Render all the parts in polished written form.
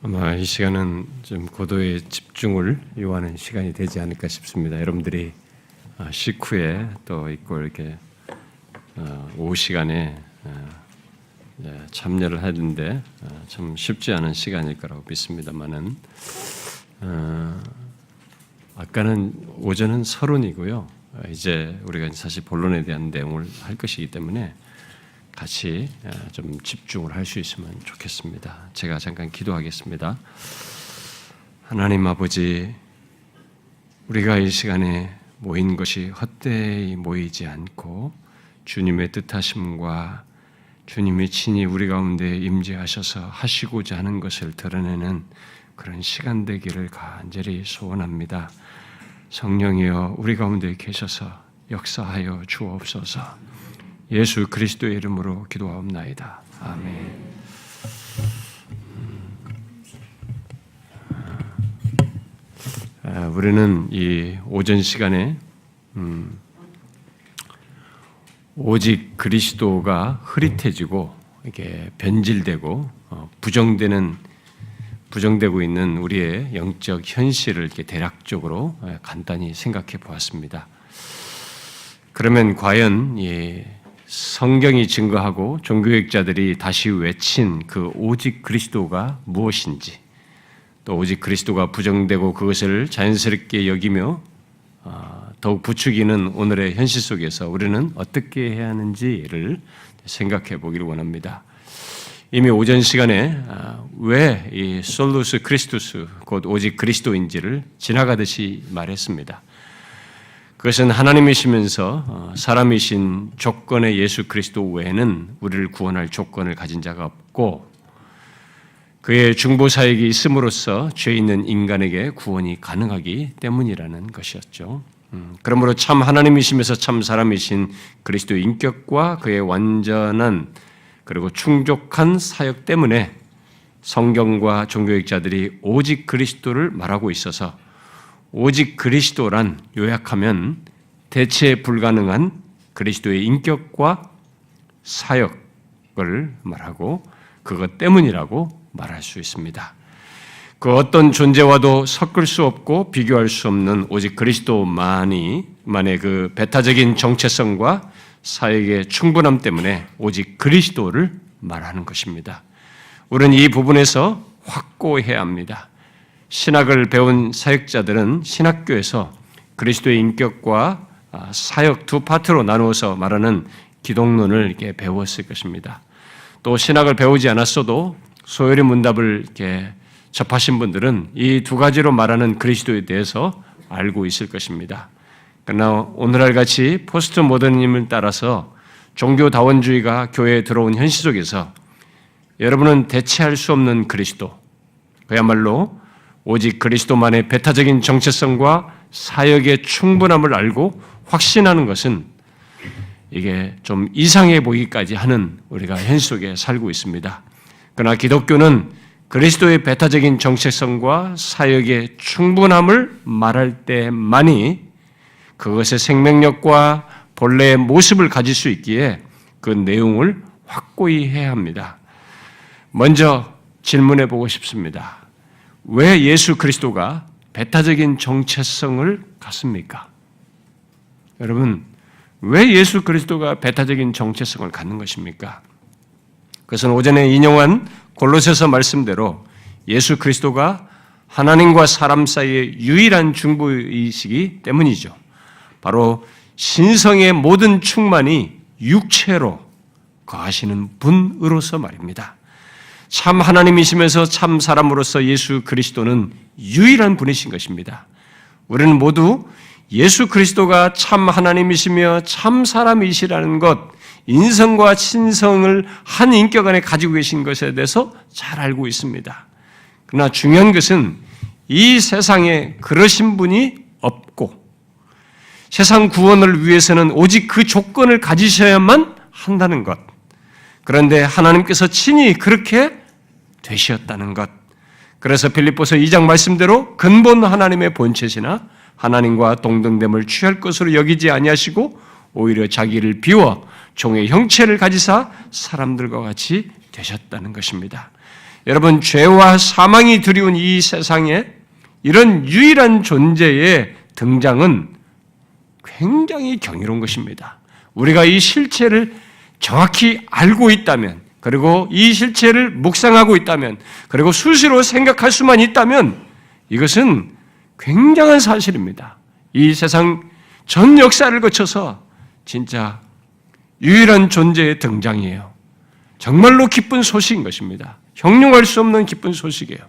아마 이 시간은 좀 고도의 집중을 요하는 시간이 되지 않을까 싶습니다. 여러분들이 식후에 또 있고 이렇게 오후 시간에 참여를 하는데 참 쉽지 않은 시간일 거라고 믿습니다만은 아까는 오전은 서론이고요. 이제 우리가 사실 본론에 대한 내용을 할 것이기 때문에 같이 좀 집중을 할 수 있으면 좋겠습니다. 제가 잠깐 기도하겠습니다. 하나님 아버지, 우리가 이 시간에 모인 것이 헛되이 모이지 않고 주님의 뜻하심과 주님이 친히 우리 가운데 임재하셔서 하시고자 하는 것을 드러내는 그런 시간 되기를 간절히 소원합니다. 성령이여 우리 가운데 계셔서 역사하여 주옵소서. 예수 그리스도의 이름으로 기도하옵나이다. 아멘. 우리는 이 오전 시간에 오직 그리스도가 흐릿해지고 이게 변질되고 부정되고 있는 우리의 영적 현실을 이렇게 대략적으로 간단히 생각해 보았습니다. 그러면 과연 성경이 증거하고 종교학자들이 다시 외친 그 오직 그리스도가 무엇인지, 또 오직 그리스도가 부정되고 그것을 자연스럽게 여기며 더욱 부추기는 오늘의 현실 속에서 우리는 어떻게 해야 하는지를 생각해 보기를 원합니다. 이미 오전 시간에 왜 이 솔루스 크리스투스, 곧 오직 그리스도인지를 지나가듯이 말했습니다. 그것은 하나님이시면서 사람이신 조건의 예수 그리스도 외에는 우리를 구원할 조건을 가진 자가 없고 그의 중보사역이 있음으로써 죄 있는 인간에게 구원이 가능하기 때문이라는 것이었죠. 그러므로 참 하나님이시면서 참 사람이신 그리스도의 인격과 그의 완전한 그리고 충족한 사역 때문에 성경과 종교학자들이 오직 그리스도를 말하고 있어서 오직 그리스도란 요약하면 대체 불가능한 그리스도의 인격과 사역을 말하고 그것 때문이라고 말할 수 있습니다. 그 어떤 존재와도 섞을 수 없고 비교할 수 없는 오직 그리스도만의 그 배타적인 정체성과 사역의 충분함 때문에 오직 그리스도를 말하는 것입니다. 우리는 이 부분에서 확고해야 합니다. 신학을 배운 사역자들은 신학교에서 그리스도의 인격과 사역 두 파트로 나누어서 말하는 기독론을 이렇게 배웠을 것입니다. 또 신학을 배우지 않았어도 소요리 문답을 이렇게 접하신 분들은 이 두 가지로 말하는 그리스도에 대해서 알고 있을 것입니다. 그러나 오늘날 같이 포스트 모더니즘을 따라서 종교다원주의가 교회에 들어온 현실 속에서 여러분은 대체할 수 없는 그리스도, 그야말로 오직 그리스도만의 배타적인 정체성과 사역의 충분함을 알고 확신하는 것은 이게 좀 이상해 보이기까지 하는 우리가 현실 속에 살고 있습니다. 그러나 기독교는 그리스도의 배타적인 정체성과 사역의 충분함을 말할 때만이 그것의 생명력과 본래의 모습을 가질 수 있기에 그 내용을 확고히 해야 합니다. 먼저 질문해 보고 싶습니다. 왜 예수 그리스도가 배타적인 정체성을 갖습니까? 여러분, 왜 예수 그리스도가 배타적인 정체성을 갖는 것입니까? 그것은 오전에 인용한 골로새서 말씀대로 예수 그리스도가 하나님과 사람 사이의 유일한 중보이시기 때문이죠. 바로 신성의 모든 충만이 육체로 거하시는 분으로서 말입니다. 참 하나님이시면서 참 사람으로서 예수 그리스도는 유일한 분이신 것입니다. 우리는 모두 예수 그리스도가 참 하나님이시며 참 사람이시라는 것, 인성과 신성을 한 인격 안에 가지고 계신 것에 대해서 잘 알고 있습니다. 그러나 중요한 것은 이 세상에 그러신 분이 없고 세상 구원을 위해서는 오직 그 조건을 가지셔야만 한다는 것. 그런데 하나님께서 친히 그렇게 되셨다는 것. 그래서 빌립보서 2장 말씀대로 근본 하나님의 본체시나 하나님과 동등됨을 취할 것으로 여기지 아니하시고 오히려 자기를 비워 종의 형체를 가지사 사람들과 같이 되셨다는 것입니다. 여러분, 죄와 사망이 두려운 이 세상에 이런 유일한 존재의 등장은 굉장히 경이로운 것입니다. 우리가 이 실체를 정확히 알고 있다면, 그리고 이 실체를 묵상하고 있다면, 그리고 수시로 생각할 수만 있다면 이것은 굉장한 사실입니다. 이 세상 전 역사를 거쳐서 진짜 유일한 존재의 등장이에요. 정말로 기쁜 소식인 것입니다. 형용할 수 없는 기쁜 소식이에요.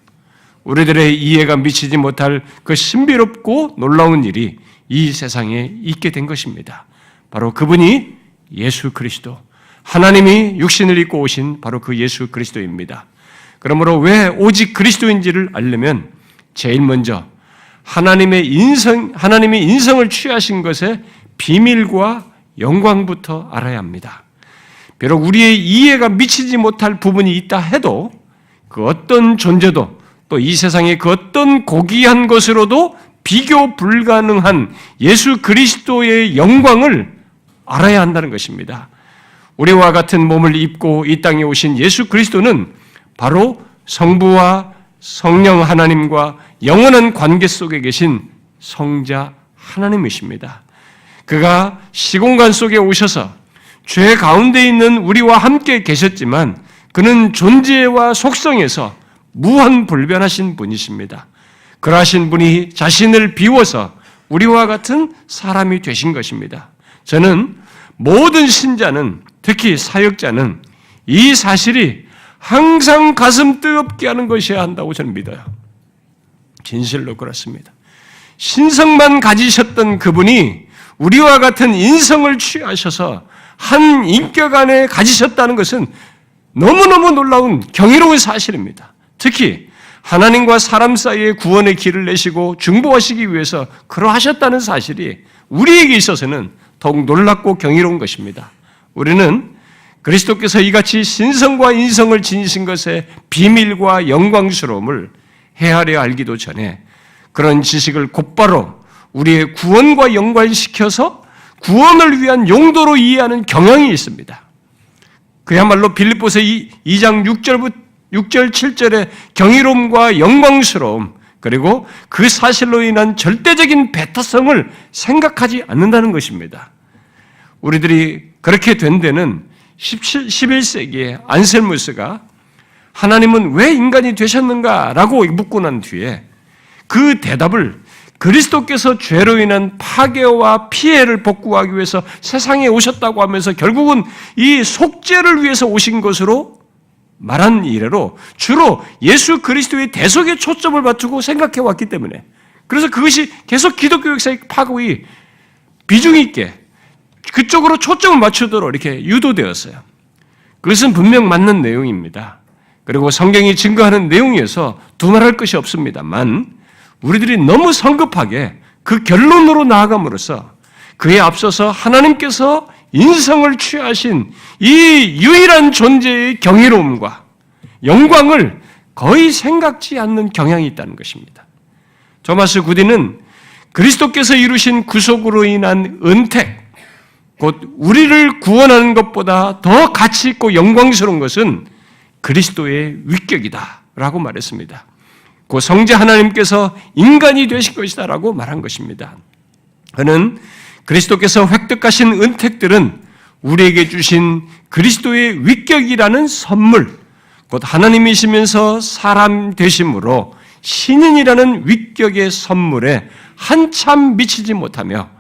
우리들의 이해가 미치지 못할 그 신비롭고 놀라운 일이 이 세상에 있게 된 것입니다. 바로 그분이 예수 그리스도, 하나님이 육신을 입고 오신 바로 그 예수 그리스도입니다. 그러므로 왜 오직 그리스도인지를 알려면 제일 먼저 하나님이 인성을 취하신 것의 비밀과 영광부터 알아야 합니다. 비록 우리의 이해가 미치지 못할 부분이 있다 해도 그 어떤 존재도 또 이 세상의 그 어떤 고귀한 것으로도 비교 불가능한 예수 그리스도의 영광을 알아야 한다는 것입니다. 우리와 같은 몸을 입고 이 땅에 오신 예수 그리스도는 바로 성부와 성령 하나님과 영원한 관계 속에 계신 성자 하나님이십니다. 그가 시공간 속에 오셔서 죄 가운데 있는 우리와 함께 계셨지만 그는 존재와 속성에서 무한불변하신 분이십니다. 그러하신 분이 자신을 비워서 우리와 같은 사람이 되신 것입니다. 저는 모든 신자는, 특히 사역자는 이 사실이 항상 가슴 뜨겁게 하는 것이어야 한다고 저는 믿어요. 진실로 그렇습니다. 신성만 가지셨던 그분이 우리와 같은 인성을 취하셔서 한 인격 안에 가지셨다는 것은 너무너무 놀라운 경이로운 사실입니다. 특히 하나님과 사람 사이의 구원의 길을 내시고 중보하시기 위해서 그러하셨다는 사실이 우리에게 있어서는 더욱 놀랍고 경이로운 것입니다. 우리는 그리스도께서 이같이 신성과 인성을 지니신 것의 비밀과 영광스러움을 헤아려 알기도 전에 그런 지식을 곧바로 우리의 구원과 연관시켜서 구원을 위한 용도로 이해하는 경향이 있습니다. 그야말로 빌립보서 2장 6절 7절의 경이로움과 영광스러움, 그리고 그 사실로 인한 절대적인 배타성을 생각하지 않는다는 것입니다. 우리들이 그렇게 된 데는 11세기에 안셀무스가 하나님은 왜 인간이 되셨는가라고 묻고 난 뒤에 그 대답을 그리스도께서 죄로 인한 파괴와 피해를 복구하기 위해서 세상에 오셨다고 하면서 결국은 이 속죄를 위해서 오신 것으로 말한 이래로 주로 예수 그리스도의 대속에 초점을 맞추고 생각해 왔기 때문에, 그래서 그것이 계속 기독교 역사의 파고이 비중 있게 그쪽으로 초점을 맞추도록 이렇게 유도되었어요. 그것은 분명 맞는 내용입니다. 그리고 성경이 증거하는 내용에서 두말할 것이 없습니다만 우리들이 너무 성급하게 그 결론으로 나아감으로써 그에 앞서서 하나님께서 인성을 취하신 이 유일한 존재의 경이로움과 영광을 거의 생각지 않는 경향이 있다는 것입니다. 토마스 구디는 그리스도께서 이루신 구속으로 인한 은택, 곧 우리를 구원하는 것보다 더 가치 있고 영광스러운 것은 그리스도의 위격이다 라고 말했습니다. 그 성자 하나님께서 인간이 되신 것이다 라고 말한 것입니다. 그는 그리스도께서 획득하신 은택들은 우리에게 주신 그리스도의 위격이라는 선물, 곧 하나님이시면서 사람 되심으로 신인이라는 위격의 선물에 한참 미치지 못하며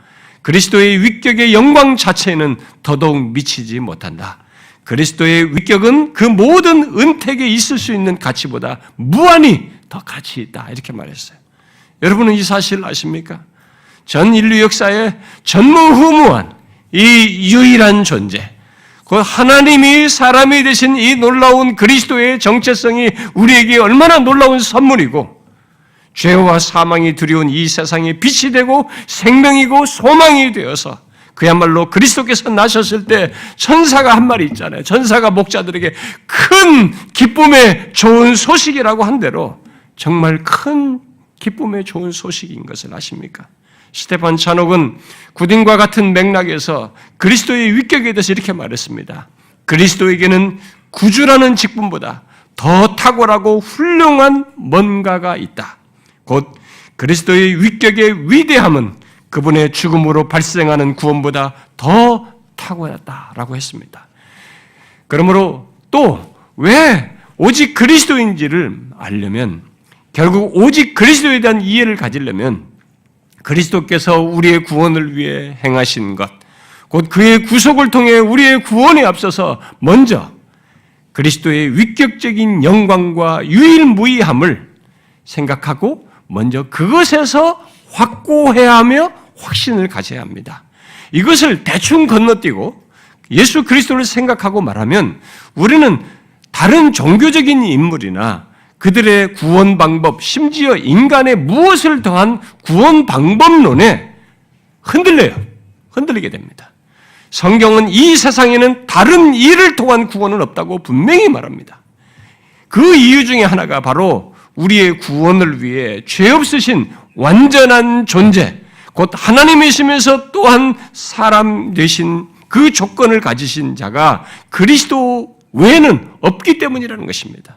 그리스도의 위격의 영광 자체에는 더더욱 미치지 못한다. 그리스도의 위격은 그 모든 은택에 있을 수 있는 가치보다 무한히 더 가치 있다. 이렇게 말했어요. 여러분은 이 사실 아십니까? 전 인류 역사에 전무후무한 이 유일한 존재, 그 하나님이 사람이 되신 이 놀라운 그리스도의 정체성이 우리에게 얼마나 놀라운 선물이고 죄와 사망이 두려운 이 세상에 빛이 되고 생명이고 소망이 되어서 그야말로 그리스도께서 나셨을 때 천사가 한 말이 있잖아요. 천사가 목자들에게 큰 기쁨의 좋은 소식이라고 한 대로 정말 큰 기쁨의 좋은 소식인 것을 아십니까? 스테판 찬옥은 구딘과 같은 맥락에서 그리스도의 위격에 대해서 이렇게 말했습니다. 그리스도에게는 구주라는 직분보다 더 탁월하고 훌륭한 뭔가가 있다. 곧 그리스도의 위격의 위대함은 그분의 죽음으로 발생하는 구원보다 더 탁월하다라고 했습니다. 그러므로 또 왜 오직 그리스도인지를 알려면, 결국 오직 그리스도에 대한 이해를 가지려면 그리스도께서 우리의 구원을 위해 행하신 것, 곧 그의 구속을 통해 우리의 구원에 앞서서 먼저 그리스도의 위격적인 영광과 유일무이함을 생각하고 먼저 그것에서 확고해야 하며 확신을 가져야 합니다. 이것을 대충 건너뛰고 예수 그리스도를 생각하고 말하면 우리는 다른 종교적인 인물이나 그들의 구원 방법, 심지어 인간의 무엇을 더한 구원 방법론에 흔들리게 됩니다. 성경은 이 세상에는 다른 일을 통한 구원은 없다고 분명히 말합니다. 그 이유 중에 하나가 바로 우리의 구원을 위해 죄 없으신 완전한 존재, 곧 하나님이시면서 또한 사람 되신 그 조건을 가지신 자가 그리스도 외에는 없기 때문이라는 것입니다.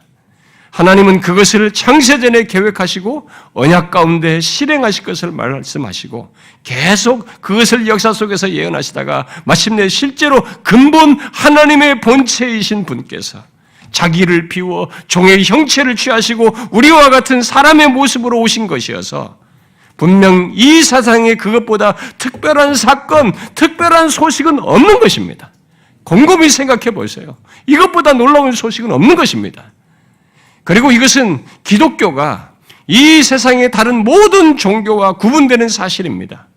하나님은 그것을 창세전에 계획하시고 언약 가운데 실행하실 것을 말씀하시고 계속 그것을 역사 속에서 예언하시다가 마침내 실제로 근본 하나님의 본체이신 분께서 자기를 비워 종의 형체를 취하시고 우리와 같은 사람의 모습으로 오신 것이어서 분명 이 세상에 그것보다 특별한 사건, 특별한 소식은 없는 것입니다. 곰곰이 생각해 보세요. 이것보다 놀라운 소식은 없는 것입니다. 그리고 이것은 기독교가 이 세상의 다른 모든 종교와 구분되는 사실입니다.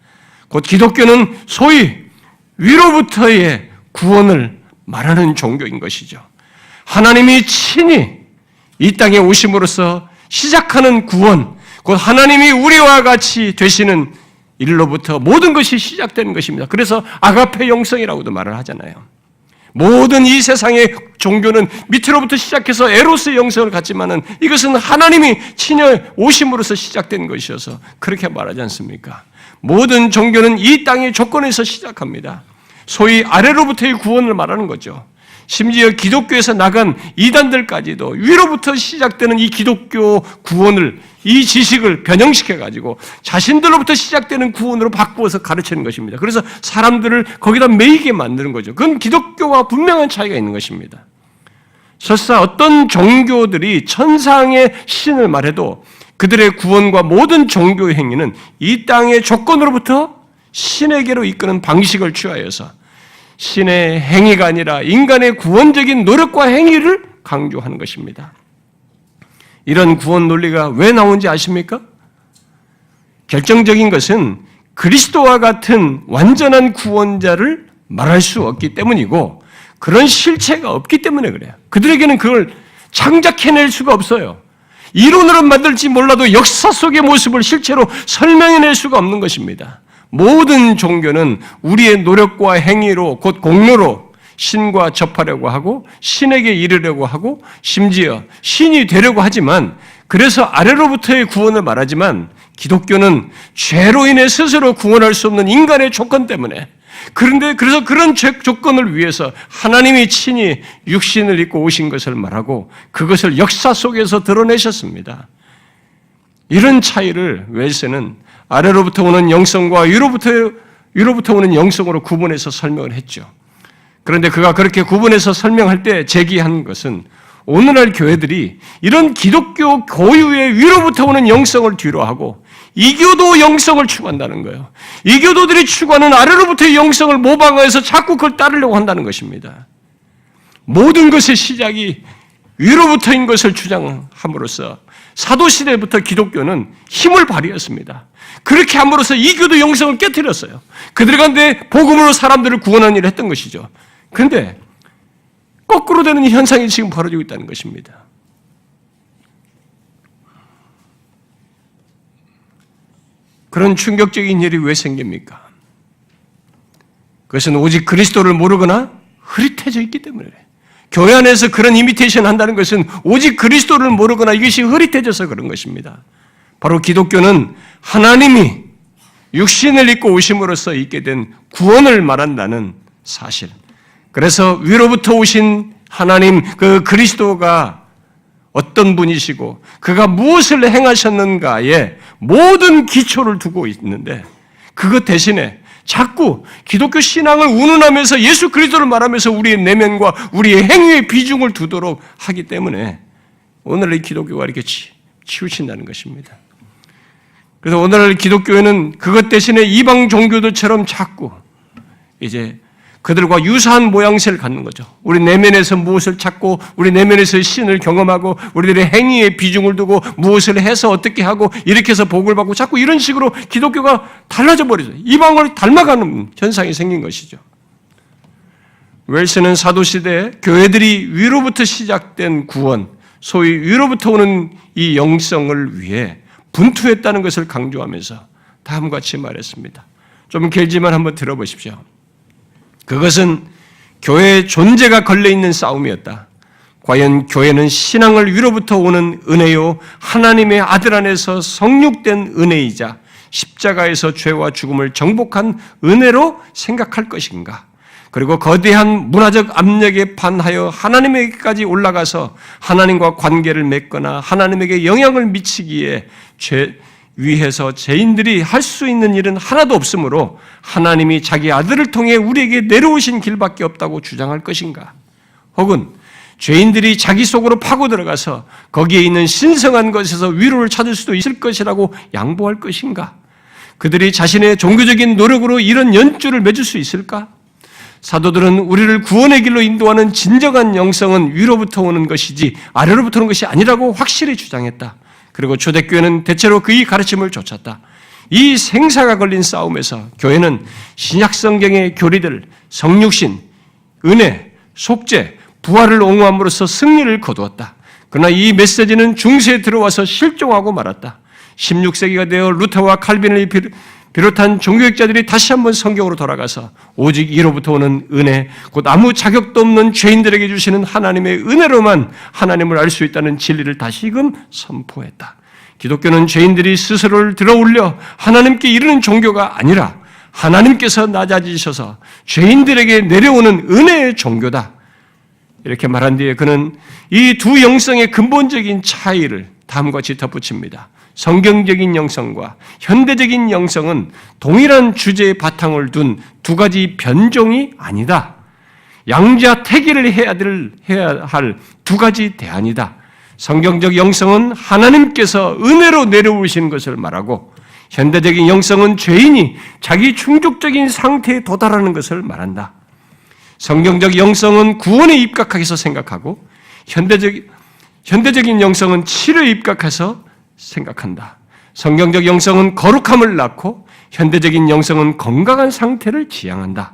곧 기독교는 소위 위로부터의 구원을 말하는 종교인 것이죠. 하나님이 친히 이 땅에 오심으로써 시작하는 구원, 곧 하나님이 우리와 같이 되시는 일로부터 모든 것이 시작되는 것입니다. 그래서 아가페 영성이라고도 말을 하잖아요. 모든 이 세상의 종교는 밑으로부터 시작해서 에로스 영성을 갖지만은 이것은 하나님이 친히 오심으로써 시작된 것이어서 그렇게 말하지 않습니까? 모든 종교는 이 땅의 조건에서 시작합니다. 소위 아래로부터의 구원을 말하는 거죠. 심지어 기독교에서 나간 이단들까지도 위로부터 시작되는 이 기독교 구원을, 이 지식을 변형시켜가지고 자신들로부터 시작되는 구원으로 바꾸어서 가르치는 것입니다. 그래서 사람들을 거기다 매이게 만드는 거죠. 그건 기독교와 분명한 차이가 있는 것입니다. 설사 어떤 종교들이 천상의 신을 말해도 그들의 구원과 모든 종교 행위는 이 땅의 조건으로부터 신에게로 이끄는 방식을 취하여서 신의 행위가 아니라 인간의 구원적인 노력과 행위를 강조하는 것입니다. 이런 구원 논리가 왜 나온지 아십니까? 결정적인 것은 그리스도와 같은 완전한 구원자를 말할 수 없기 때문이고 그런 실체가 없기 때문에 그래요. 그들에게는 그걸 창작해낼 수가 없어요. 이론으로 만들지 몰라도 역사 속의 모습을 실체로 설명해낼 수가 없는 것입니다. 모든 종교는 우리의 노력과 행위로 곧 공로로 신과 접하려고 하고 신에게 이르려고 하고 심지어 신이 되려고 하지만 그래서 아래로부터의 구원을 말하지만 기독교는 죄로 인해 스스로 구원할 수 없는 인간의 조건 때문에 그래서 그런 조건을 위해서 하나님이 친히 육신을 입고 오신 것을 말하고 그것을 역사 속에서 드러내셨습니다. 이런 차이를 웰스는 아래로부터 오는 영성과 위로부터 오는 영성으로 구분해서 설명을 했죠. 그런데 그가 그렇게 구분해서 설명할 때 제기한 것은 오늘날 교회들이 이런 기독교 고유의 위로부터 오는 영성을 뒤로하고 이교도 영성을 추구한다는 거예요. 이교도들이 추구하는 아래로부터의 영성을 모방해서 자꾸 그걸 따르려고 한다는 것입니다. 모든 것의 시작이 위로부터인 것을 주장함으로써 사도시대부터 기독교는 힘을 발휘했습니다. 그렇게 함으로써 이교도 영성을 깨뜨렸어요. 그들 가운데 복음으로 사람들을 구원하는 일을 했던 것이죠. 그런데 거꾸로 되는 현상이 지금 벌어지고 있다는 것입니다. 그런 충격적인 일이 왜 생깁니까? 그것은 오직 그리스도를 모르거나 흐릿해져 있기 때문에 그래요. 교회 안에서 그런 이미테이션 한다는 것은 오직 그리스도를 모르거나 이것이 흐릿해져서 그런 것입니다. 바로 기독교는 하나님이 육신을 입고 오심으로써 있게 된 구원을 말한다는 사실. 그래서 위로부터 오신 하나님 그 그리스도가 어떤 분이시고 그가 무엇을 행하셨는가에 모든 기초를 두고 있는데 그것 대신에 자꾸 기독교 신앙을 운운하면서 예수 그리스도를 말하면서 우리의 내면과 우리의 행위의 비중을 두도록 하기 때문에 오늘의 기독교가 이렇게 치우친다는 것입니다. 그래서 오늘날 기독교회는 그것 대신에 이방 종교들처럼 자꾸 이제 그들과 유사한 모양새를 갖는 거죠. 우리 내면에서 무엇을 찾고 우리 내면에서 신을 경험하고 우리들의 행위에 비중을 두고 무엇을 해서 어떻게 하고 이렇게 해서 복을 받고 자꾸 이런 식으로 기독교가 달라져 버리죠. 이방을 닮아가는 현상이 생긴 것이죠. 웰스는 사도시대에 교회들이 위로부터 시작된 구원, 소위 위로부터 오는 이 영성을 위해 분투했다는 것을 강조하면서 다음과 같이 말했습니다. 좀 길지만 한번 들어보십시오. 그것은 교회의 존재가 걸려있는 싸움이었다. 과연 교회는 신앙을 위로부터 오는 은혜요 하나님의 아들 안에서 성육된 은혜이자 십자가에서 죄와 죽음을 정복한 은혜로 생각할 것인가? 그리고 거대한 문화적 압력에 반하여 하나님에게까지 올라가서 하나님과 관계를 맺거나 하나님에게 영향을 미치기에 위해서 죄인들이 할 수 있는 일은 하나도 없으므로 하나님이 자기 아들을 통해 우리에게 내려오신 길밖에 없다고 주장할 것인가? 혹은 죄인들이 자기 속으로 파고 들어가서 거기에 있는 신성한 것에서 위로를 찾을 수도 있을 것이라고 양보할 것인가? 그들이 자신의 종교적인 노력으로 이런 연주를 맺을 수 있을까? 사도들은 우리를 구원의 길로 인도하는 진정한 영성은 위로부터 오는 것이지 아래로부터 오는 것이 아니라고 확실히 주장했다. 그리고 초대교회는 대체로 그의 가르침을 좇았다. 이 생사가 걸린 싸움에서 교회는 신약성경의 교리들, 성육신, 은혜, 속죄, 부활을 옹호함으로써 승리를 거두었다. 그러나 이 메시지는 중세에 들어와서 실종하고 말았다. 16세기가 되어 루터와 칼빈을 비롯한 종교학자들이 다시 한번 성경으로 돌아가서 오직 이로부터 오는 은혜, 곧 아무 자격도 없는 죄인들에게 주시는 하나님의 은혜로만 하나님을 알 수 있다는 진리를 다시금 선포했다. 기독교는 죄인들이 스스로를 들어올려 하나님께 이르는 종교가 아니라 하나님께서 낮아지셔서 죄인들에게 내려오는 은혜의 종교다. 이렇게 말한 뒤에 그는 이 두 영성의 근본적인 차이를 다음과 같이 덧붙입니다. 성경적인 영성과 현대적인 영성은 동일한 주제의 바탕을 둔 두 가지 변종이 아니다. 양자택일을 해야 할 두 가지 대안이다. 성경적 영성은 하나님께서 은혜로 내려오시는 것을 말하고 현대적인 영성은 죄인이 자기 충족적인 상태에 도달하는 것을 말한다. 성경적 영성은 구원에 입각해서 생각하고 현대적인 영성은 치료에 입각해서 생각한다. 성경적 영성은 거룩함을 낳고 현대적인 영성은 건강한 상태를 지향한다.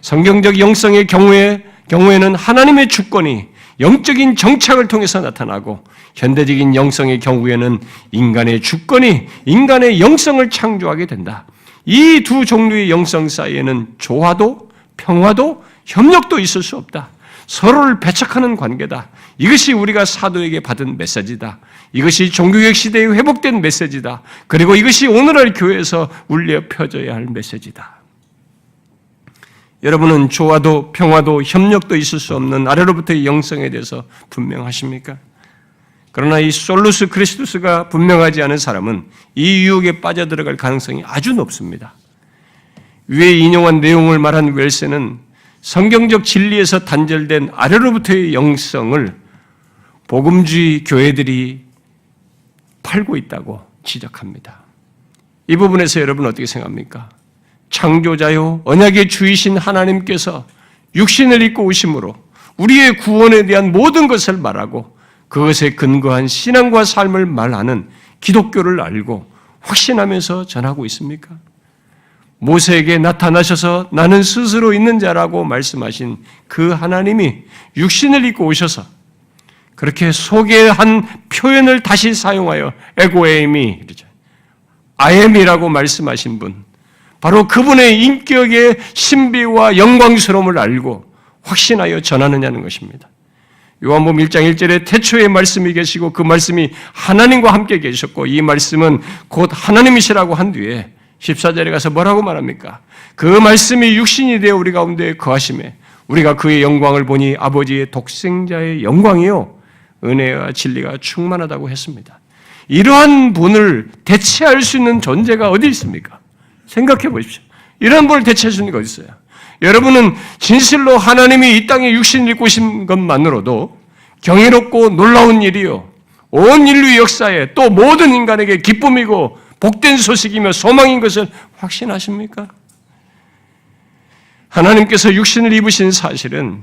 성경적 영성의 경우에는 하나님의 주권이 영적인 정착을 통해서 나타나고 현대적인 영성의 경우에는 인간의 주권이 인간의 영성을 창조하게 된다. 이 두 종류의 영성 사이에는 조화도 평화도 협력도 있을 수 없다. 서로를 배척하는 관계다. 이것이 우리가 사도에게 받은 메시지다. 이것이 종교개혁 시대에 회복된 메시지다. 그리고 이것이 오늘날 교회에서 울려 펴져야 할 메시지다. 여러분은 조화도 평화도 협력도 있을 수 없는 아래로부터의 영성에 대해서 분명하십니까? 그러나 이 솔루스 크리스투스가 분명하지 않은 사람은 이 유혹에 빠져들어갈 가능성이 아주 높습니다. 위에 인용한 내용을 말한 웰스는 성경적 진리에서 단절된 아래로부터의 영성을 복음주의 교회들이 팔고 있다고 지적합니다. 이 부분에서 여러분 어떻게 생각합니까? 창조자요 언약의 주이신 하나님께서 육신을 입고 오심으로 우리의 구원에 대한 모든 것을 말하고 그것에 근거한 신앙과 삶을 말하는 기독교를 알고 확신하면서 전하고 있습니까? 모세에게 나타나셔서 나는 스스로 있는 자라고 말씀하신 그 하나님이 육신을 입고 오셔서 그렇게 소개한 표현을 다시 사용하여 에고에이미, 아엠이라고 말씀하신 분, 바로 그분의 인격의 신비와 영광스러움을 알고 확신하여 전하느냐는 것입니다. 요한복음 1장 1절에 태초에 말씀이 계시고 그 말씀이 하나님과 함께 계셨고 이 말씀은 곧 하나님이시라고 한 뒤에 14절에 가서 뭐라고 말합니까? 그 말씀이 육신이 되어 우리 가운데 거하심에 우리가 그의 영광을 보니 아버지의 독생자의 영광이요 은혜와 진리가 충만하다고 했습니다. 이러한 분을 대체할 수 있는 존재가 어디 있습니까? 생각해 보십시오. 이런 분을 대체할 수 있는 게 어디 있어요? 여러분은 진실로 하나님이 이 땅에 육신을 입고 오신 것만으로도 경이롭고 놀라운 일이요, 온 인류 역사에 또 모든 인간에게 기쁨이고 복된 소식이며 소망인 것을 확신하십니까? 하나님께서 육신을 입으신 사실은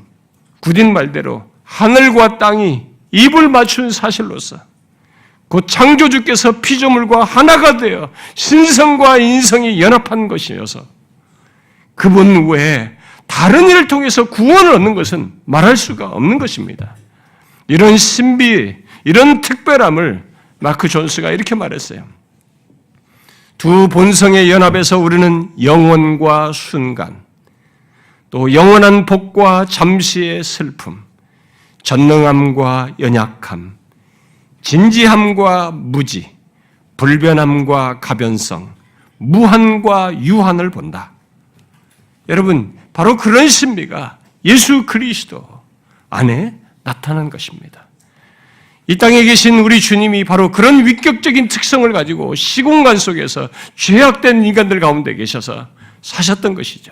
굳은 말대로 하늘과 땅이 입을 맞춘 사실로서 곧 창조주께서 피조물과 하나가 되어 신성과 인성이 연합한 것이어서 그분 외에 다른 일을 통해서 구원을 얻는 것은 말할 수가 없는 것입니다. 이런 신비, 이런 특별함을 마크 존스가 이렇게 말했어요. 두 본성의 연합에서 우리는 영원과 순간, 또 영원한 복과 잠시의 슬픔, 전능함과 연약함, 진지함과 무지, 불변함과 가변성, 무한과 유한을 본다. 여러분, 바로 그런 신비가 예수 그리스도 안에 나타난 것입니다. 이 땅에 계신 우리 주님이 바로 그런 위격적인 특성을 가지고 시공간 속에서 죄악된 인간들 가운데 계셔서 사셨던 것이죠.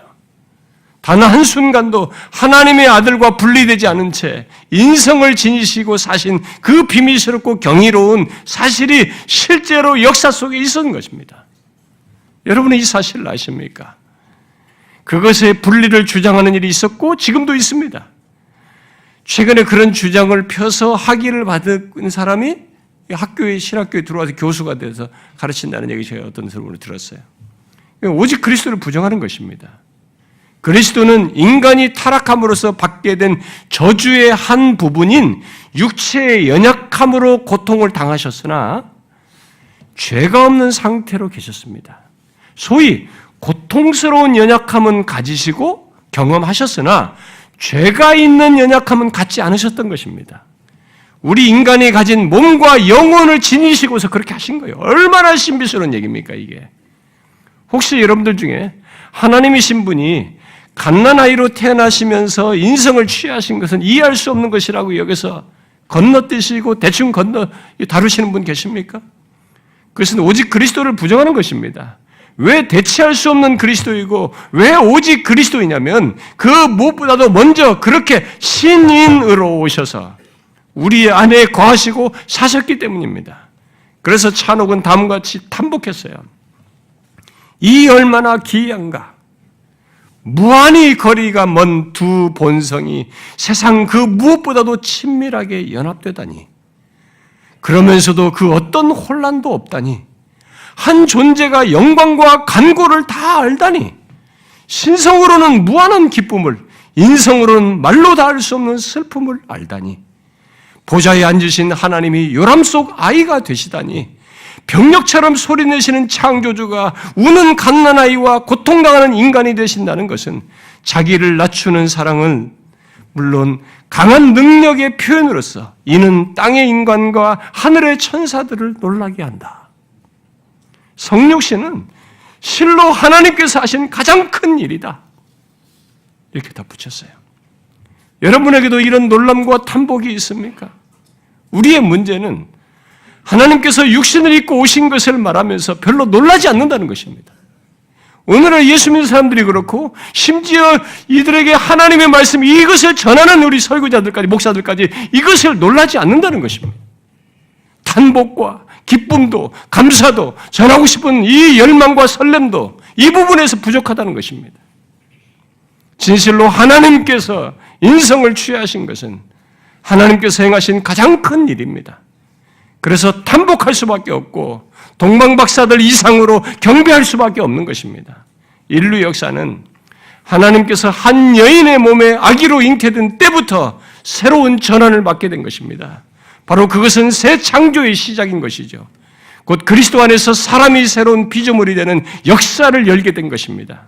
단 한순간도 하나님의 아들과 분리되지 않은 채 인성을 지니시고 사신 그 비밀스럽고 경이로운 사실이 실제로 역사 속에 있었던 것입니다. 여러분은 이 사실을 아십니까? 그것의 분리를 주장하는 일이 있었고 지금도 있습니다. 최근에 그런 주장을 펴서 학위를 받은 사람이 학교에 신학교에 들어와서 교수가 돼서 가르친다는 얘기 제가 어떤 사람으로 들었어요. 오직 그리스도를 부정하는 것입니다. 그리스도는 인간이 타락함으로써 받게 된 저주의 한 부분인 육체의 연약함으로 고통을 당하셨으나 죄가 없는 상태로 계셨습니다. 소위 고통스러운 연약함은 가지시고 경험하셨으나 죄가 있는 연약함은 갖지 않으셨던 것입니다. 우리 인간이 가진 몸과 영혼을 지니시고서 그렇게 하신 거예요. 얼마나 신비스러운 얘기입니까, 이게? 혹시 여러분들 중에 하나님이신 분이 갓난아이로 태어나시면서 인성을 취하신 것은 이해할 수 없는 것이라고 여기서 건너뛰시고 대충 다루시는 분 계십니까? 그것은 오직 그리스도를 부정하는 것입니다. 왜 대체할 수 없는 그리스도이고 왜 오직 그리스도이냐면 그 무엇보다도 먼저 그렇게 신인으로 오셔서 우리 안에 거하시고 사셨기 때문입니다. 그래서 찬옥은 다음과 같이 탐복했어요. 이 얼마나 기이한가. 무한히 거리가 먼 두 본성이 세상 그 무엇보다도 친밀하게 연합되다니. 그러면서도 그 어떤 혼란도 없다니. 한 존재가 영광과 간고를 다 알다니. 신성으로는 무한한 기쁨을, 인성으로는 말로 다 알 수 없는 슬픔을 알다니. 보좌에 앉으신 하나님이 요람 속 아이가 되시다니. 병력처럼 소리내시는 창조주가 우는 갓난아이와 고통당하는 인간이 되신다는 것은 자기를 낮추는 사랑은 물론 강한 능력의 표현으로서 이는 땅의 인간과 하늘의 천사들을 놀라게 한다. 성육신은 실로 하나님께서 하신 가장 큰 일이다. 이렇게 덧붙였어요. 여러분에게도 이런 놀람과 탐복이 있습니까? 우리의 문제는 하나님께서 육신을 입고 오신 것을 말하면서 별로 놀라지 않는다는 것입니다. 오늘날 예수 믿는 사람들이 그렇고 심지어 이들에게 하나님의 말씀 이것을 전하는 우리 설교자들까지 목사들까지 이것을 놀라지 않는다는 것입니다. 탄복과 기쁨도 감사도 전하고 싶은 이 열망과 설렘도 이 부분에서 부족하다는 것입니다. 진실로 하나님께서 인성을 취하신 것은 하나님께서 행하신 가장 큰 일입니다. 그래서 탐복할 수밖에 없고 동방박사들 이상으로 경배할 수밖에 없는 것입니다. 인류 역사는 하나님께서 한 여인의 몸에 아기로 잉태된 때부터 새로운 전환을 맞게 된 것입니다. 바로 그것은 새 창조의 시작인 것이죠. 곧 그리스도 안에서 사람이 새로운 피조물이 되는 역사를 열게 된 것입니다.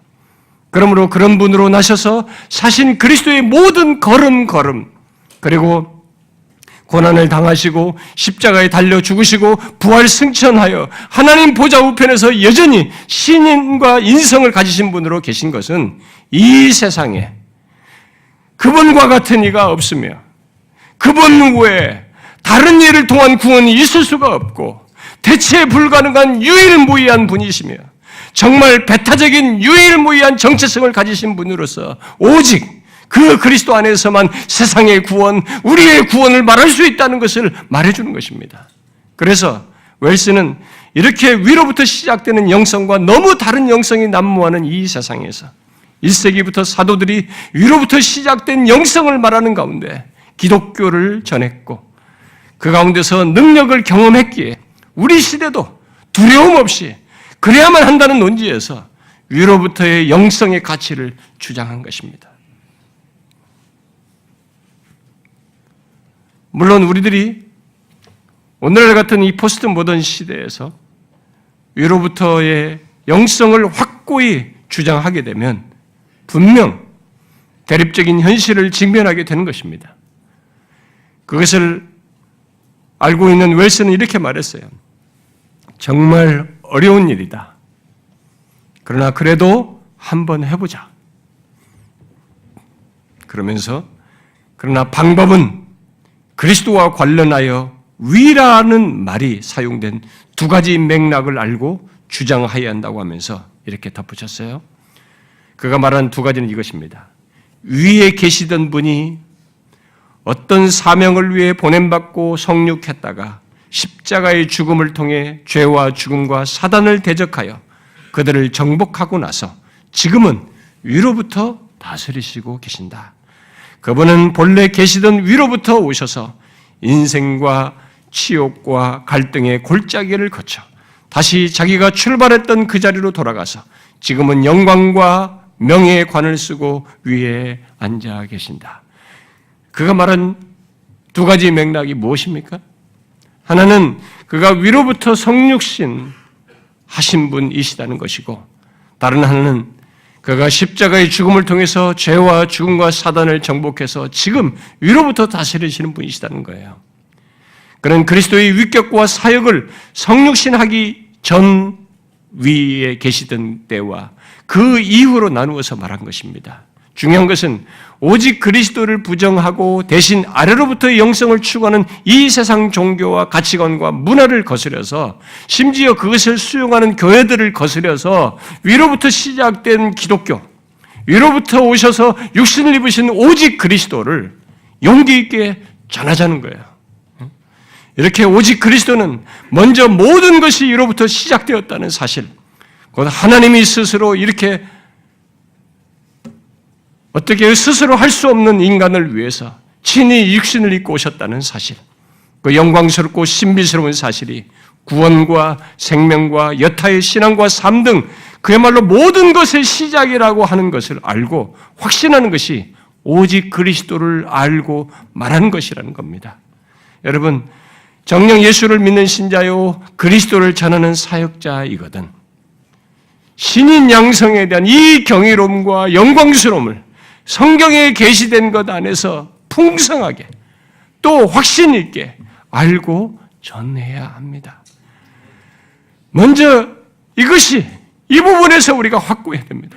그러므로 그런 분으로 나셔서 사신 그리스도의 모든 걸음 그리고 고난을 당하시고 십자가에 달려 죽으시고 부활 승천하여 하나님 보좌 우편에서 여전히 신인과 인성을 가지신 분으로 계신 것은 이 세상에 그분과 같은 이가 없으며 그분 외에 다른 예를 통한 구원이 있을 수가 없고 대체 불가능한 유일무이한 분이시며 정말 배타적인 유일무이한 정체성을 가지신 분으로서 오직 그 그리스도 안에서만 세상의 구원, 우리의 구원을 말할 수 있다는 것을 말해주는 것입니다. 그래서 웰스는 이렇게 위로부터 시작되는 영성과 너무 다른 영성이 난무하는 이 세상에서 1세기부터 사도들이 위로부터 시작된 영성을 말하는 가운데 기독교를 전했고 그 가운데서 능력을 경험했기에 우리 시대도 두려움 없이 그래야만 한다는 논지에서 위로부터의 영성의 가치를 주장한 것입니다. 물론 우리들이 오늘날 같은 이 포스트 모던 시대에서 위로부터의 영성을 확고히 주장하게 되면 분명 대립적인 현실을 직면하게 되는 것입니다. 그것을 알고 있는 웰스는 이렇게 말했어요. 정말 어려운 일이다. 그러나 그래도 한번 해보자. 그러면서 그러나 방법은 그리스도와 관련하여 위라는 말이 사용된 두 가지 맥락을 알고 주장해야 한다고 하면서 이렇게 덧붙였어요. 그가 말한 두 가지는 이것입니다. 위에 계시던 분이 어떤 사명을 위해 보냄받고 성육했다가 십자가의 죽음을 통해 죄와 죽음과 사단을 대적하여 그들을 정복하고 나서 지금은 위로부터 다스리시고 계신다. 그분은 본래 계시던 위로부터 오셔서 인생과 치욕과 갈등의 골짜기를 거쳐 다시 자기가 출발했던 그 자리로 돌아가서 지금은 영광과 명예의 관을 쓰고 위에 앉아 계신다. 그가 말한 두 가지 맥락이 무엇입니까? 하나는 그가 위로부터 성육신 하신 분이시다는 것이고 다른 하나는 그가 십자가의 죽음을 통해서 죄와 죽음과 사단을 정복해서 지금 위로부터 다스리시는 분이시다는 거예요. 그는 그리스도의 위격과 사역을 성육신하기 전 위에 계시던 때와 그 이후로 나누어서 말한 것입니다. 중요한 것은 오직 그리스도를 부정하고 대신 아래로부터의 영성을 추구하는 이 세상 종교와 가치관과 문화를 거스려서 심지어 그것을 수용하는 교회들을 거스려서 위로부터 시작된 기독교, 위로부터 오셔서 육신을 입으신 오직 그리스도를 용기 있게 전하자는 거예요. 이렇게 오직 그리스도는 먼저 모든 것이 위로부터 시작되었다는 사실, 곧 하나님이 스스로 이렇게 어떻게 스스로 할 수 없는 인간을 위해서 친히 육신을 입고 오셨다는 사실, 그 영광스럽고 신비스러운 사실이 구원과 생명과 여타의 신앙과 삶 등 그야말로 모든 것의 시작이라고 하는 것을 알고 확신하는 것이 오직 그리스도를 알고 말하는 것이라는 겁니다. 여러분, 정녕 예수를 믿는 신자요 그리스도를 전하는 사역자이거든 신인 양성에 대한 이 경이로움과 영광스러움을 성경에 계시된 것 안에서 풍성하게 또 확신 있게 알고 전해야 합니다. 먼저 이것이 이 부분에서 우리가 확고해야 됩니다.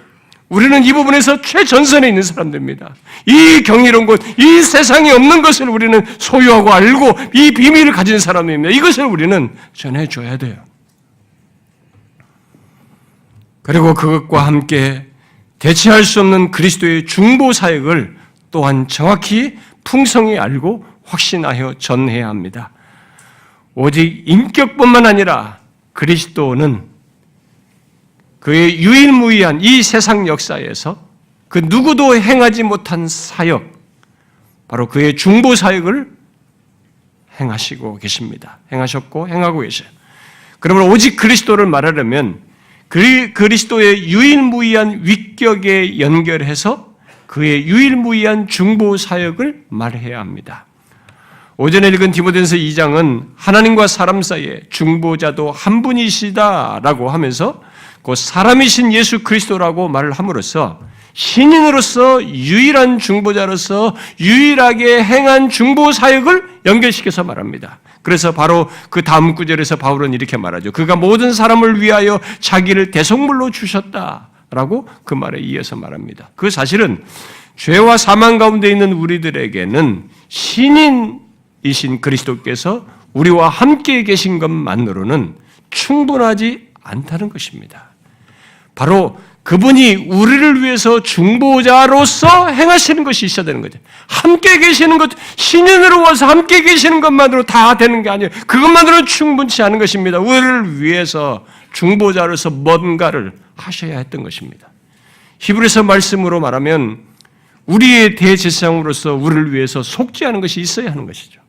우리는 이 부분에서 최전선에 있는 사람들입니다. 이 경이로운 것, 이 세상에 없는 것을 우리는 소유하고 알고 이 비밀을 가진 사람입니다. 이것을 우리는 전해줘야 돼요. 그리고 그것과 함께 대체할 수 없는 그리스도의 중보 사역을 또한 정확히 풍성히 알고 확신하여 전해야 합니다. 오직 인격뿐만 아니라 그리스도는 그의 유일무이한 이 세상 역사에서 그 누구도 행하지 못한 사역, 바로 그의 중보 사역을 행하시고 계십니다. 행하셨고 행하고 계셔요. 그러므로 오직 그리스도를 말하려면 그리스도의 유일무이한 위격에 연결해서 그의 유일무이한 중보 사역을 말해야 합니다. 오전에 읽은 디모데전서 2장은 하나님과 사람 사이에 중보자도 한 분이시다라고 하면서 그 사람이신 예수 그리스도라고 말을 함으로써 신인으로서 유일한 중보자로서 유일하게 행한 중보 사역을 연결시켜서 말합니다. 그래서 바로 그 다음 구절에서 바울은 이렇게 말하죠. 그가 모든 사람을 위하여 자기를 대속물로 주셨다라고 그 말에 이어서 말합니다. 그 사실은 죄와 사망 가운데 있는 우리들에게는 신인 이신 그리스도께서 우리와 함께 계신 것만으로는 충분하지 않다는 것입니다. 바로 그분이 우리를 위해서 중보자로서 행하시는 것이 있어야 되는 거죠. 함께 계시는 것, 신인으로 와서 함께 계시는 것만으로 다 되는 게 아니에요. 그것만으로는 충분치 않은 것입니다. 우리를 위해서 중보자로서 뭔가를 하셔야 했던 것입니다. 히브리서 말씀으로 말하면 우리의 대제사장으로서 우리를 위해서 속죄하는 것이 있어야 하는 것이죠.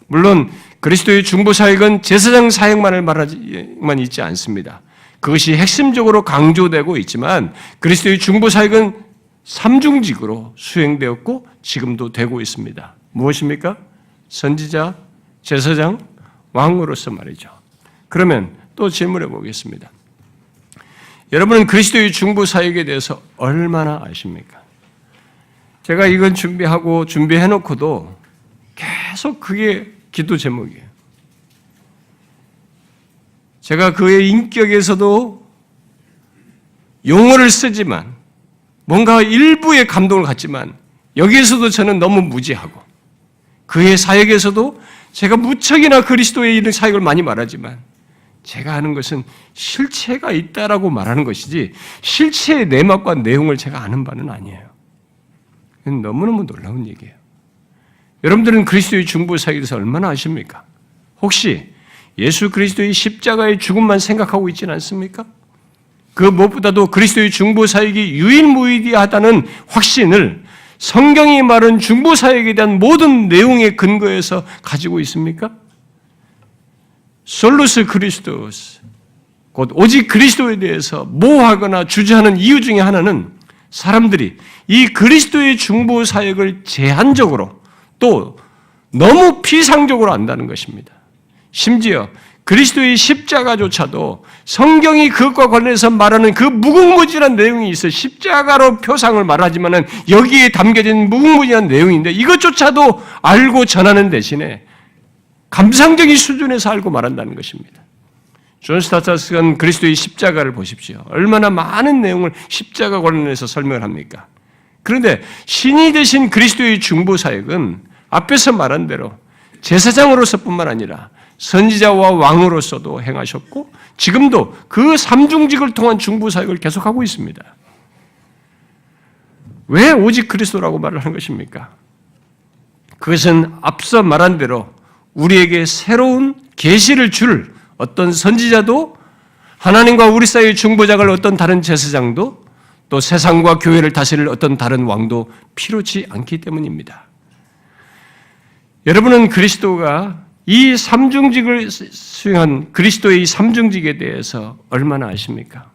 물론 그리스도의 중보사역은 제사장 사역만 있지 않습니다. 그것이 핵심적으로 강조되고 있지만 그리스도의 중보사역은 삼중직으로 수행되었고 지금도 되고 있습니다. 무엇입니까? 선지자, 제사장, 왕으로서 말이죠. 그러면 또 질문해 보겠습니다. 여러분은 그리스도의 중보사역에 대해서 얼마나 아십니까? 제가 이건 준비해놓고도 계속 그게 기도 제목이에요. 제가 그의 인격에서도 용어를 쓰지만 뭔가 일부의 감동을 갖지만 여기에서도 저는 너무 무지하고 그의 사역에서도 제가 무척이나 그리스도의 이런 사역을 많이 말하지만 제가 하는 것은 실체가 있다라고 말하는 것이지 실체의 내막과 내용을 제가 아는 바는 아니에요. 이건 너무너무 놀라운 얘기예요. 여러분들은 그리스도의 중보사역에 대해서 얼마나 아십니까? 혹시 예수 그리스도의 십자가의 죽음만 생각하고 있지는 않습니까? 그 무엇보다도 그리스도의 중보사역이 유일무이하다는 확신을 성경이 말한 중보사역에 대한 모든 내용의 근거에서 가지고 있습니까? 솔루스 그리스도스, 곧 오직 그리스도에 대해서 모호하거나 주저하는 이유 중에 하나는 사람들이 이 그리스도의 중보사역을 제한적으로 또 너무 피상적으로 안다는 것입니다. 심지어 그리스도의 십자가조차도 성경이 그것과 관련해서 말하는 그 무궁무진한 내용이 있어 십자가로 표상을 말하지만은 여기에 담겨진 무궁무진한 내용인데 이것조차도 알고 전하는 대신에 감상적인 수준에서 알고 말한다는 것입니다. 존 스타차스는 그리스도의 십자가를 보십시오. 얼마나 많은 내용을 십자가 관련해서 설명을 합니까? 그런데 신이 되신 그리스도의 중보사역은 앞에서 말한 대로 제사장으로서뿐만 아니라 선지자와 왕으로서도 행하셨고 지금도 그 삼중직을 통한 중보사역을 계속하고 있습니다. 왜 오직 그리스도라고 말을 하는 것입니까? 그것은 앞서 말한 대로 우리에게 새로운 계시를 줄 어떤 선지자도 하나님과 우리 사이의 중보자를 어떤 다른 제사장도 또 세상과 교회를 다스릴 어떤 다른 왕도 필요치 않기 때문입니다. 여러분은 그리스도가 이 삼중직을 수행한 그리스도의 이 삼중직에 대해서 얼마나 아십니까?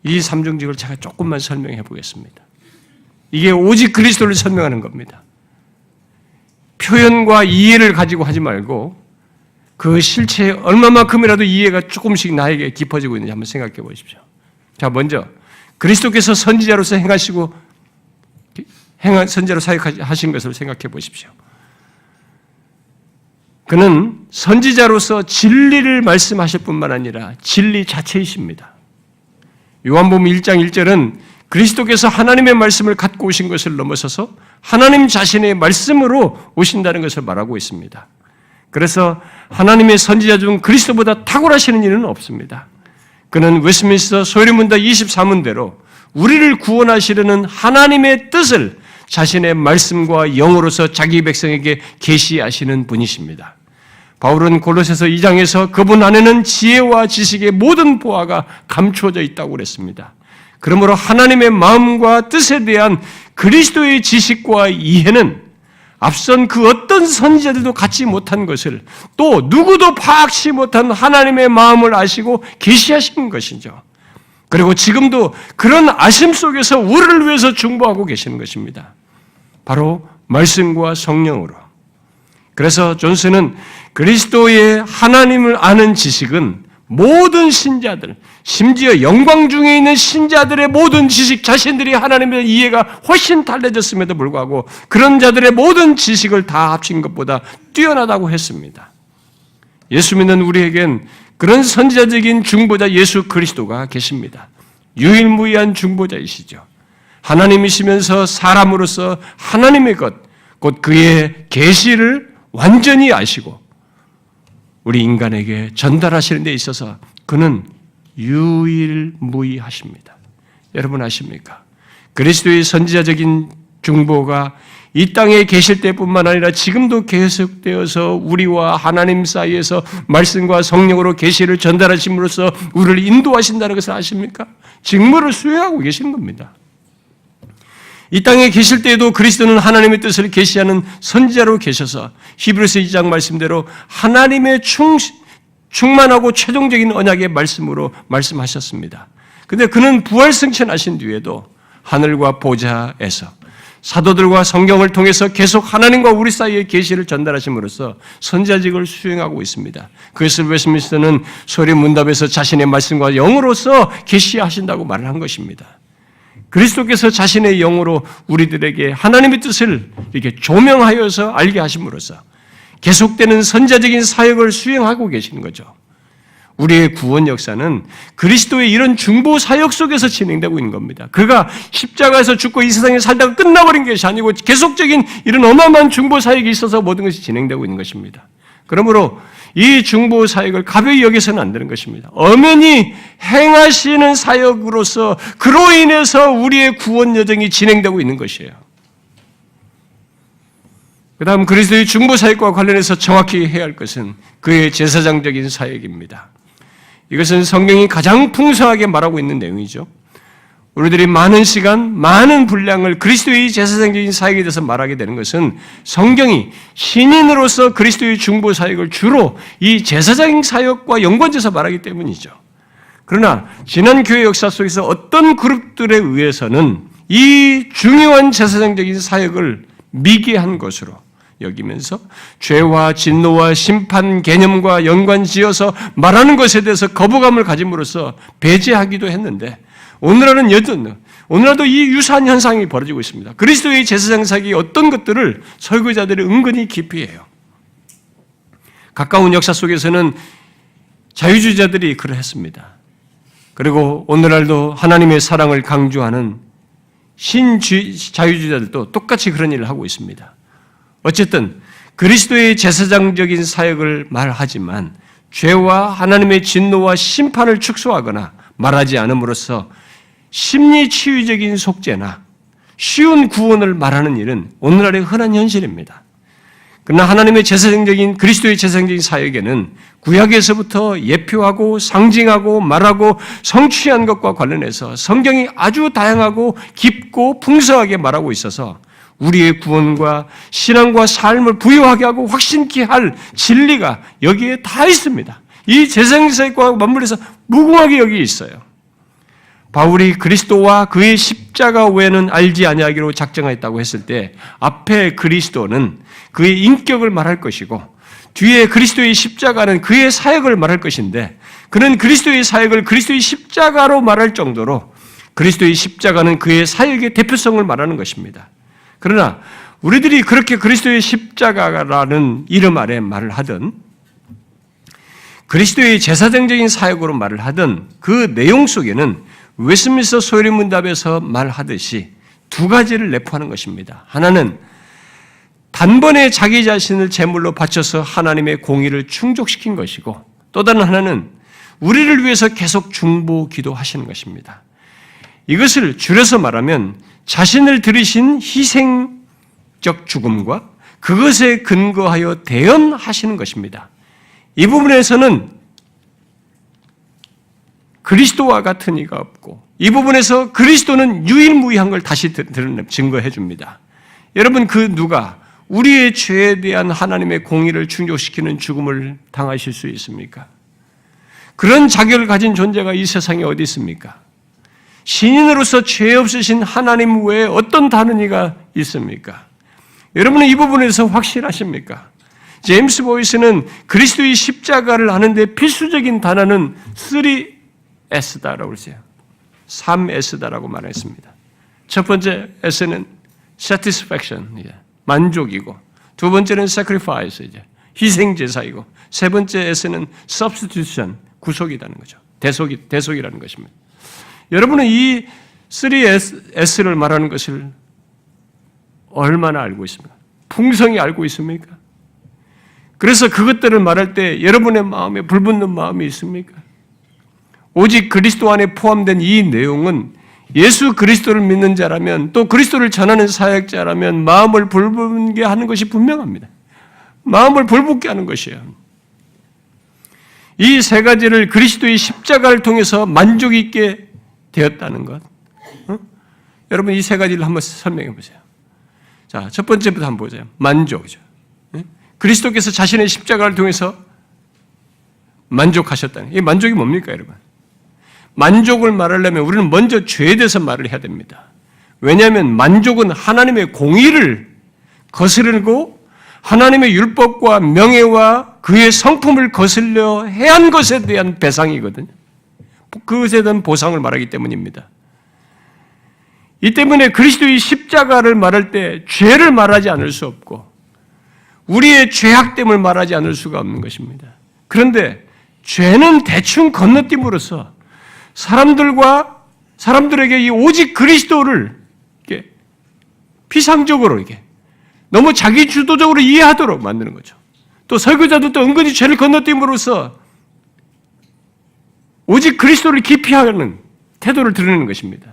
이 삼중직을 제가 조금만 설명해 보겠습니다. 이게 오직 그리스도를 설명하는 겁니다. 표현과 이해를 가지고 하지 말고 그 실체에 얼마만큼이라도 이해가 조금씩 나에게 깊어지고 있는지 한번 생각해 보십시오. 자, 먼저 그리스도께서 선지자로서 선지자로 사역하신 것을 생각해 보십시오. 그는 선지자로서 진리를 말씀하실 뿐만 아니라 진리 자체이십니다. 요한복음 1장 1절은 그리스도께서 하나님의 말씀을 갖고 오신 것을 넘어서서 하나님 자신의 말씀으로 오신다는 것을 말하고 있습니다. 그래서 하나님의 선지자 중 그리스도보다 탁월하시는 이는 없습니다. 그는 웨스트민스터 소리문답 24문대로 우리를 구원하시려는 하나님의 뜻을 자신의 말씀과 영으로서 자기 백성에게 계시하시는 분이십니다. 바울은 골로새서 2장에서 그분 안에는 지혜와 지식의 모든 보화가 감추어져 있다고 그랬습니다. 그러므로 하나님의 마음과 뜻에 대한 그리스도의 지식과 이해는 앞선 그 어떤 선지자들도 갖지 못한 것을 또 누구도 파악치 못한 하나님의 마음을 아시고 계시하신 것이죠. 그리고 지금도 그런 아심 속에서 우리를 위해서 중보하고 계시는 것입니다. 바로 말씀과 성령으로. 그래서 존스는 그리스도의 하나님을 아는 지식은 모든 신자들, 심지어 영광 중에 있는 신자들의 모든 지식, 자신들이 하나님의 이해가 훨씬 달라졌음에도 불구하고 그런 자들의 모든 지식을 다 합친 것보다 뛰어나다고 했습니다. 예수 믿는 우리에겐 그런 선지자적인 중보자 예수 그리스도가 계십니다. 유일무이한 중보자이시죠. 하나님이시면서 사람으로서 하나님의 것, 곧 그의 계시를 완전히 아시고 우리 인간에게 전달하시는 데 있어서 그는 유일무이하십니다. 여러분 아십니까? 그리스도의 선지자적인 중보가 이 땅에 계실 때뿐만 아니라 지금도 계속되어서 우리와 하나님 사이에서 말씀과 성령으로 계시를 전달하심으로써 우리를 인도하신다는 것을 아십니까? 직무를 수행하고 계시는 겁니다. 이 땅에 계실 때에도 그리스도는 하나님의 뜻을 계시하는 선지자로 계셔서 히브리서 2장 말씀대로 하나님의 충만하고 최종적인 언약의 말씀으로 말씀하셨습니다. 그런데 그는 부활승천하신 뒤에도 하늘과 보좌에서 사도들과 성경을 통해서 계속 하나님과 우리 사이의 계시를 전달하심으로써 선지자직을 수행하고 있습니다. 그것을 웨스민스터는 소리 문답에서 자신의 말씀과 영으로서 계시하신다고 말을 한 것입니다. 그리스도께서 자신의 영으로 우리들에게 하나님의 뜻을 이렇게 조명하여서 알게 하심으로써 계속되는 선지자적인 사역을 수행하고 계시는 거죠. 우리의 구원 역사는 그리스도의 이런 중보 사역 속에서 진행되고 있는 겁니다. 그가 십자가에서 죽고 이 세상에 살다가 끝나버린 것이 아니고 계속적인 이런 어마어마한 중보 사역이 있어서 모든 것이 진행되고 있는 것입니다. 그러므로 이 중보 사역을 가벼이 여기서는 안 되는 것입니다. 엄연히 행하시는 사역으로서 그로 인해서 우리의 구원 여정이 진행되고 있는 것이에요. 그 다음 그리스도의 중보 사역과 관련해서 정확히 해야 할 것은 그의 제사장적인 사역입니다. 이것은 성경이 가장 풍성하게 말하고 있는 내용이죠. 우리들이 많은 시간, 많은 분량을 그리스도의 제사장적인 사역에 대해서 말하게 되는 것은 성경이 신인으로서 그리스도의 중보 사역을 주로 이 제사장인 사역과 연관돼서 말하기 때문이죠. 그러나 지난 교회 역사 속에서 어떤 그룹들에 의해서는 이 중요한 제사장적인 사역을 미개한 것으로 여기면서 죄와 진노와 심판 개념과 연관지어서 말하는 것에 대해서 거부감을 가짐으로써 배제하기도 했는데 오늘날도 이 유사한 현상이 벌어지고 있습니다. 그리스도의 제사장 사역이 어떤 것들을 설교자들이 은근히 기피해요. 가까운 역사 속에서는 자유주의자들이 그러했습니다. 그리고 오늘날도 하나님의 사랑을 강조하는 자유주의자들도 똑같이 그런 일을 하고 있습니다. 어쨌든 그리스도의 제사장적인 사역을 말하지만 죄와 하나님의 진노와 심판을 축소하거나 말하지 않음으로써 심리치유적인 속죄나 쉬운 구원을 말하는 일은 오늘날의 흔한 현실입니다. 그러나 하나님의 제사장적인 그리스도의 제사장적인 사역에는 구약에서부터 예표하고 상징하고 말하고 성취한 것과 관련해서 성경이 아주 다양하고 깊고 풍성하게 말하고 있어서 우리의 구원과 신앙과 삶을 부유하게 하고 확신케 할 진리가 여기에 다 있습니다. 이 제사장사역과 맞물려서 무궁하게 여기 있어요. 바울이 그리스도와 그의 십자가 외에는 알지 아니하기로 작정하였다고 했을 때 앞에 그리스도는 그의 인격을 말할 것이고 뒤에 그리스도의 십자가는 그의 사역을 말할 것인데 그는 그리스도의 사역을 그리스도의 십자가로 말할 정도로 그리스도의 십자가는 그의 사역의 대표성을 말하는 것입니다. 그러나 우리들이 그렇게 그리스도의 십자가라는 이름 아래 말을 하든 그리스도의 제사장적인 사역으로 말을 하든 그 내용 속에는 웨스민스터 소리문답에서 말하듯이 두 가지를 내포하는 것입니다. 하나는 단번에 자기 자신을 제물로 바쳐서 하나님의 공의를 충족시킨 것이고 또 다른 하나는 우리를 위해서 계속 중보 기도하시는 것입니다. 이것을 줄여서 말하면 자신을 들이신 희생적 죽음과 그것에 근거하여 대언하시는 것입니다. 이 부분에서는 그리스도와 같은 이가 없고 이 부분에서 그리스도는 유일무이한 걸 다시 증거해 줍니다. 여러분 그 누가 우리의 죄에 대한 하나님의 공의를 충족시키는 죽음을 당하실 수 있습니까? 그런 자격을 가진 존재가 이 세상에 어디 있습니까? 신인으로서 죄 없으신 하나님 외에 어떤 다른 이가 있습니까? 여러분은 이 부분에서 확실하십니까? 제임스 보이스는 그리스도의 십자가를 아는데 필수적인 단어는 3S다라고 했어요. 3S다라고 말했습니다. 첫 번째 S는 satisfaction, 만족이고 두 번째는 sacrifice, 희생제사이고 세 번째 S는 substitution, 구속이라는 거죠. 대속이라는 것입니다. 여러분은 이 3S를 말하는 것을 얼마나 알고 있습니까? 풍성히 알고 있습니까? 그래서 그것들을 말할 때 여러분의 마음에 불붙는 마음이 있습니까? 오직 그리스도 안에 포함된 이 내용은 예수 그리스도를 믿는 자라면 또 그리스도를 전하는 사역자라면 마음을 불붙게 하는 것이 분명합니다. 마음을 불붙게 하는 것이에요. 이 세 가지를 그리스도의 십자가를 통해서 만족 있게 되었다는 것. 여러분 이 세 가지를 한번 설명해 보세요. 자, 첫 번째부터 한번 보세요. 만족이죠. 그리스도께서 자신의 십자가를 통해서 만족하셨다는 이 만족이 뭡니까, 여러분? 만족을 말하려면 우리는 먼저 죄에 대해서 말을 해야 됩니다. 왜냐하면 만족은 하나님의 공의를 거스르고 하나님의 율법과 명예와 그의 성품을 거슬려 해한 것에 대한 배상이거든요. 그것에 대한 보상을 말하기 때문입니다. 이 때문에 그리스도의 십자가를 말할 때 죄를 말하지 않을 수 없고 우리의 죄악됨을 말하지 않을 수가 없는 것입니다. 그런데 죄는 대충 건너뛰므로써 사람들에게 이 오직 그리스도를 이렇게 피상적으로 이렇게 너무 자기 주도적으로 이해하도록 만드는 거죠. 또 설교자들도 은근히 죄를 건너뛰므로써 오직 그리스도를 기피하는 태도를 드러내는 것입니다.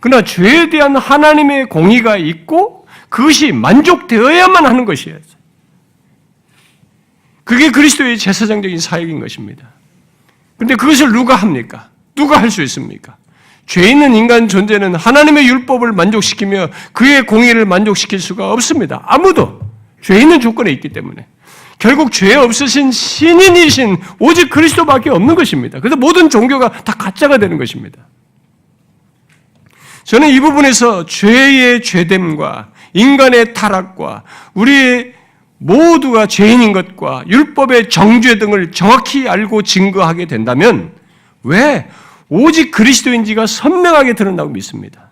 그러나 죄에 대한 하나님의 공의가 있고 그것이 만족되어야만 하는 것이에요. 그게 그리스도의 제사장적인 사역인 것입니다. 그런데 그것을 누가 합니까? 누가 할 수 있습니까? 죄 있는 인간 존재는 하나님의 율법을 만족시키며 그의 공의를 만족시킬 수가 없습니다. 아무도 죄 있는 조건에 있기 때문에 결국 죄 없으신 신인이신 오직 그리스도밖에 없는 것입니다. 그래서 모든 종교가 다 가짜가 되는 것입니다. 저는 이 부분에서 죄의 죄됨과 인간의 타락과 우리의 모두가 죄인인 것과 율법의 정죄 등을 정확히 알고 증거하게 된다면 왜 오직 그리스도인지가 선명하게 드러나고 믿습니다.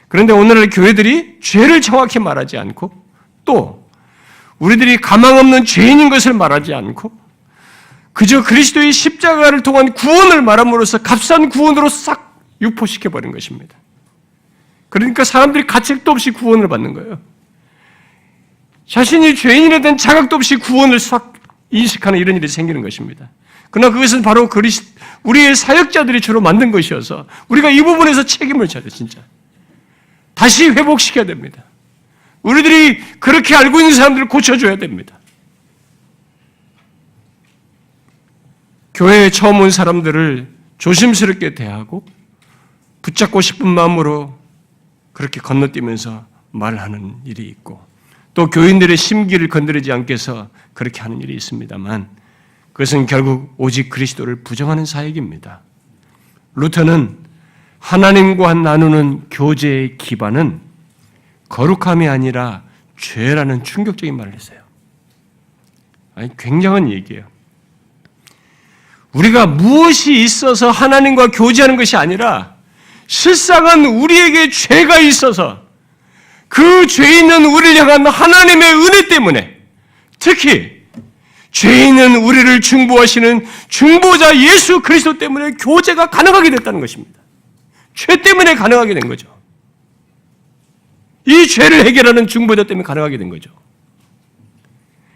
그런데 오늘날 교회들이 죄를 정확히 말하지 않고 또 우리들이 가망 없는 죄인인 것을 말하지 않고 그저 그리스도의 십자가를 통한 구원을 말함으로써 값싼 구원으로 싹 유포시켜버린 것입니다. 그러니까 사람들이 가책도 없이 구원을 받는 거예요. 자신이 죄인에 대한 자각도 없이 구원을 싹 인식하는 이런 일이 생기는 것입니다. 그러나 그것은 바로 우리의 사역자들이 주로 만든 것이어서 우리가 이 부분에서 책임을 져야 진짜. 다시 회복시켜야 됩니다. 우리들이 그렇게 알고 있는 사람들을 고쳐줘야 됩니다. 교회에 처음 온 사람들을 조심스럽게 대하고 붙잡고 싶은 마음으로 그렇게 건너뛰면서 말하는 일이 있고 또 교인들의 심기를 건드리지 않게 해서 그렇게 하는 일이 있습니다만 그것은 결국 오직 그리스도를 부정하는 사역입니다. 루터는 하나님과 나누는 교제의 기반은 거룩함이 아니라 죄라는 충격적인 말을 했어요. 아니, 굉장한 얘기예요. 우리가 무엇이 있어서 하나님과 교제하는 것이 아니라 실상은 우리에게 죄가 있어서 그 죄 있는 우리를 향한 하나님의 은혜 때문에 특히 죄 있는 우리를 중보하시는 중보자 예수 그리스도 때문에 교제가 가능하게 됐다는 것입니다. 죄 때문에 가능하게 된 거죠. 이 죄를 해결하는 중보자 때문에 가능하게 된 거죠.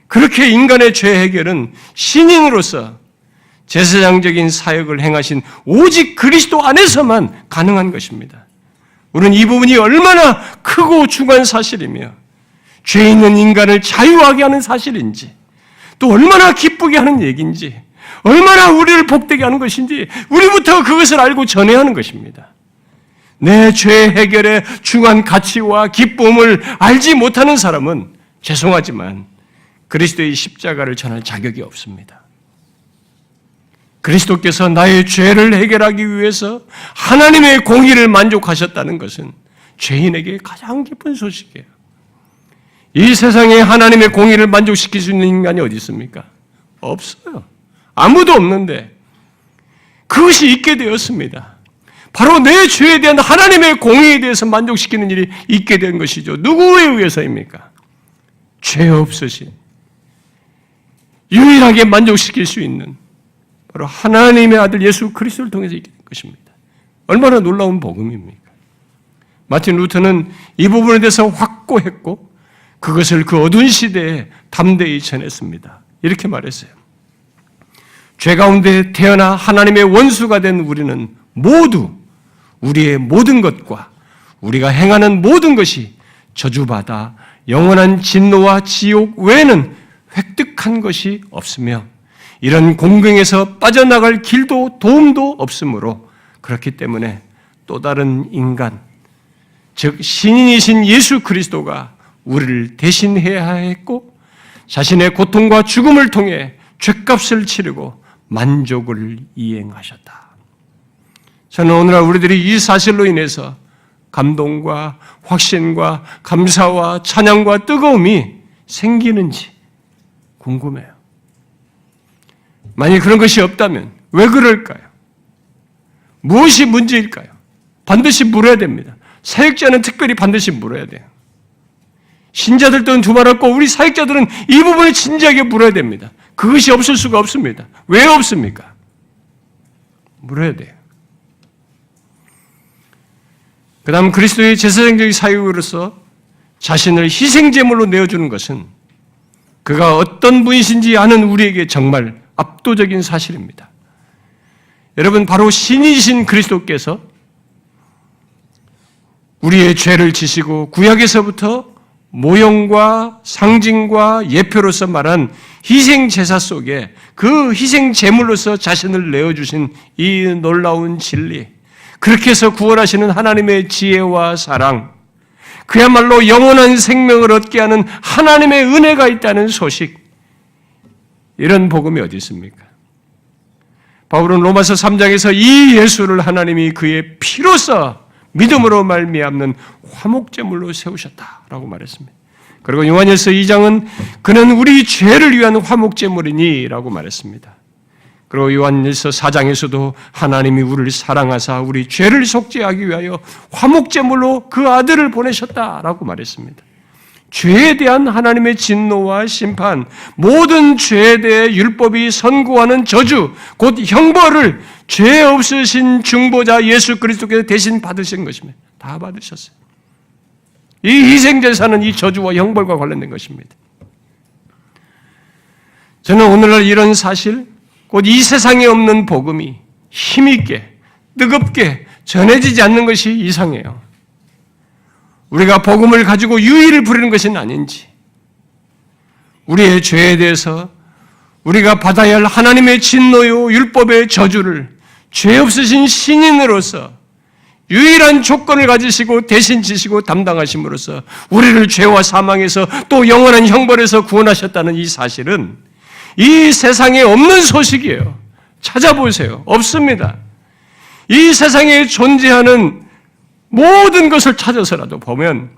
그렇게 인간의 죄 해결은 신인으로서 제사장적인 사역을 행하신 오직 그리스도 안에서만 가능한 것입니다. 우리는 이 부분이 얼마나 크고 중요한 사실이며 죄 있는 인간을 자유하게 하는 사실인지 또 얼마나 기쁘게 하는 얘기인지 얼마나 우리를 복되게 하는 것인지 우리부터 그것을 알고 전해야 하는 것입니다. 내 죄 해결의 중요한 가치와 기쁨을 알지 못하는 사람은 죄송하지만 그리스도의 십자가를 전할 자격이 없습니다. 그리스도께서 나의 죄를 해결하기 위해서 하나님의 공의를 만족하셨다는 것은 죄인에게 가장 기쁜 소식이에요. 이 세상에 하나님의 공의를 만족시킬 수 있는 인간이 어디 있습니까? 없어요. 아무도 없는데 그것이 있게 되었습니다. 바로 내 죄에 대한 하나님의 공의에 대해서 만족시키는 일이 있게 된 것이죠. 누구에 의해서입니까? 죄 없으신 유일하게 만족시킬 수 있는 바로 하나님의 아들 예수 그리스도를 통해서 있게 된 것입니다. 얼마나 놀라운 복음입니까? 마틴 루터는 이 부분에 대해서 확고했고 그것을 그 어두운 시대에 담대히 전했습니다. 이렇게 말했어요. 죄 가운데 태어나 하나님의 원수가 된 우리는 모두 우리의 모든 것과 우리가 행하는 모든 것이 저주받아 영원한 진노와 지옥 외에는 획득한 것이 없으며 이런 공경에서 빠져나갈 길도 도움도 없으므로 그렇기 때문에 또 다른 인간, 즉 신인이신 예수 그리스도가 우리를 대신해야 했고 자신의 고통과 죽음을 통해 죗값을 치르고 만족을 이행하셨다. 저는 오늘날 우리들이 이 사실로 인해서 감동과 확신과 감사와 찬양과 뜨거움이 생기는지 궁금해요. 만약 그런 것이 없다면 왜 그럴까요? 무엇이 문제일까요? 반드시 물어야 됩니다. 사역자는 특별히 반드시 물어야 돼요. 신자들도 두말없고 우리 사역자들은 이 부분을 진지하게 물어야 됩니다. 그것이 없을 수가 없습니다. 왜 없습니까? 물어야 돼요. 그 다음 그리스도의 제사장적 사역으로서 자신을 희생제물로 내어주는 것은 그가 어떤 분이신지 아는 우리에게 정말 압도적인 사실입니다. 여러분, 바로 신이신 그리스도께서 우리의 죄를 지시고 구약에서부터 모형과 상징과 예표로서 말한 희생제사 속에 그 희생제물로서 자신을 내어주신 이 놀라운 진리, 그렇게 해서 구원하시는 하나님의 지혜와 사랑, 그야말로 영원한 생명을 얻게 하는 하나님의 은혜가 있다는 소식, 이런 복음이 어디 있습니까? 바울은 로마서 3장에서 이 예수를 하나님이 그의 피로써 믿음으로 말미암는 화목제물로 세우셨다라고 말했습니다. 그리고 요한일서 2장은 그는 우리 죄를 위한 화목제물이니라고 말했습니다. 그리고 요한일서 4장에서도 하나님이 우리를 사랑하사 우리 죄를 속죄하기 위하여 화목제물로 그 아들을 보내셨다라고 말했습니다. 죄에 대한 하나님의 진노와 심판, 모든 죄에 대해 율법이 선고하는 저주, 곧 형벌을 죄 없으신 중보자 예수 그리스도께서 대신 받으신 것입니다. 다 받으셨어요. 이 희생제사는 이 저주와 형벌과 관련된 것입니다. 저는 오늘날 이런 사실, 곧 이 세상에 없는 복음이 힘있게, 뜨겁게 전해지지 않는 것이 이상해요. 우리가 복음을 가지고 유의를 부리는 것은 아닌지, 우리의 죄에 대해서 우리가 받아야 할 하나님의 진노요 율법의 저주를 죄 없으신 신인으로서 유일한 조건을 가지시고 대신 지시고 담당하심으로써 우리를 죄와 사망에서 또 영원한 형벌에서 구원하셨다는 이 사실은 이 세상에 없는 소식이에요. 찾아보세요. 없습니다. 이 세상에 존재하는 모든 것을 찾아서라도 보면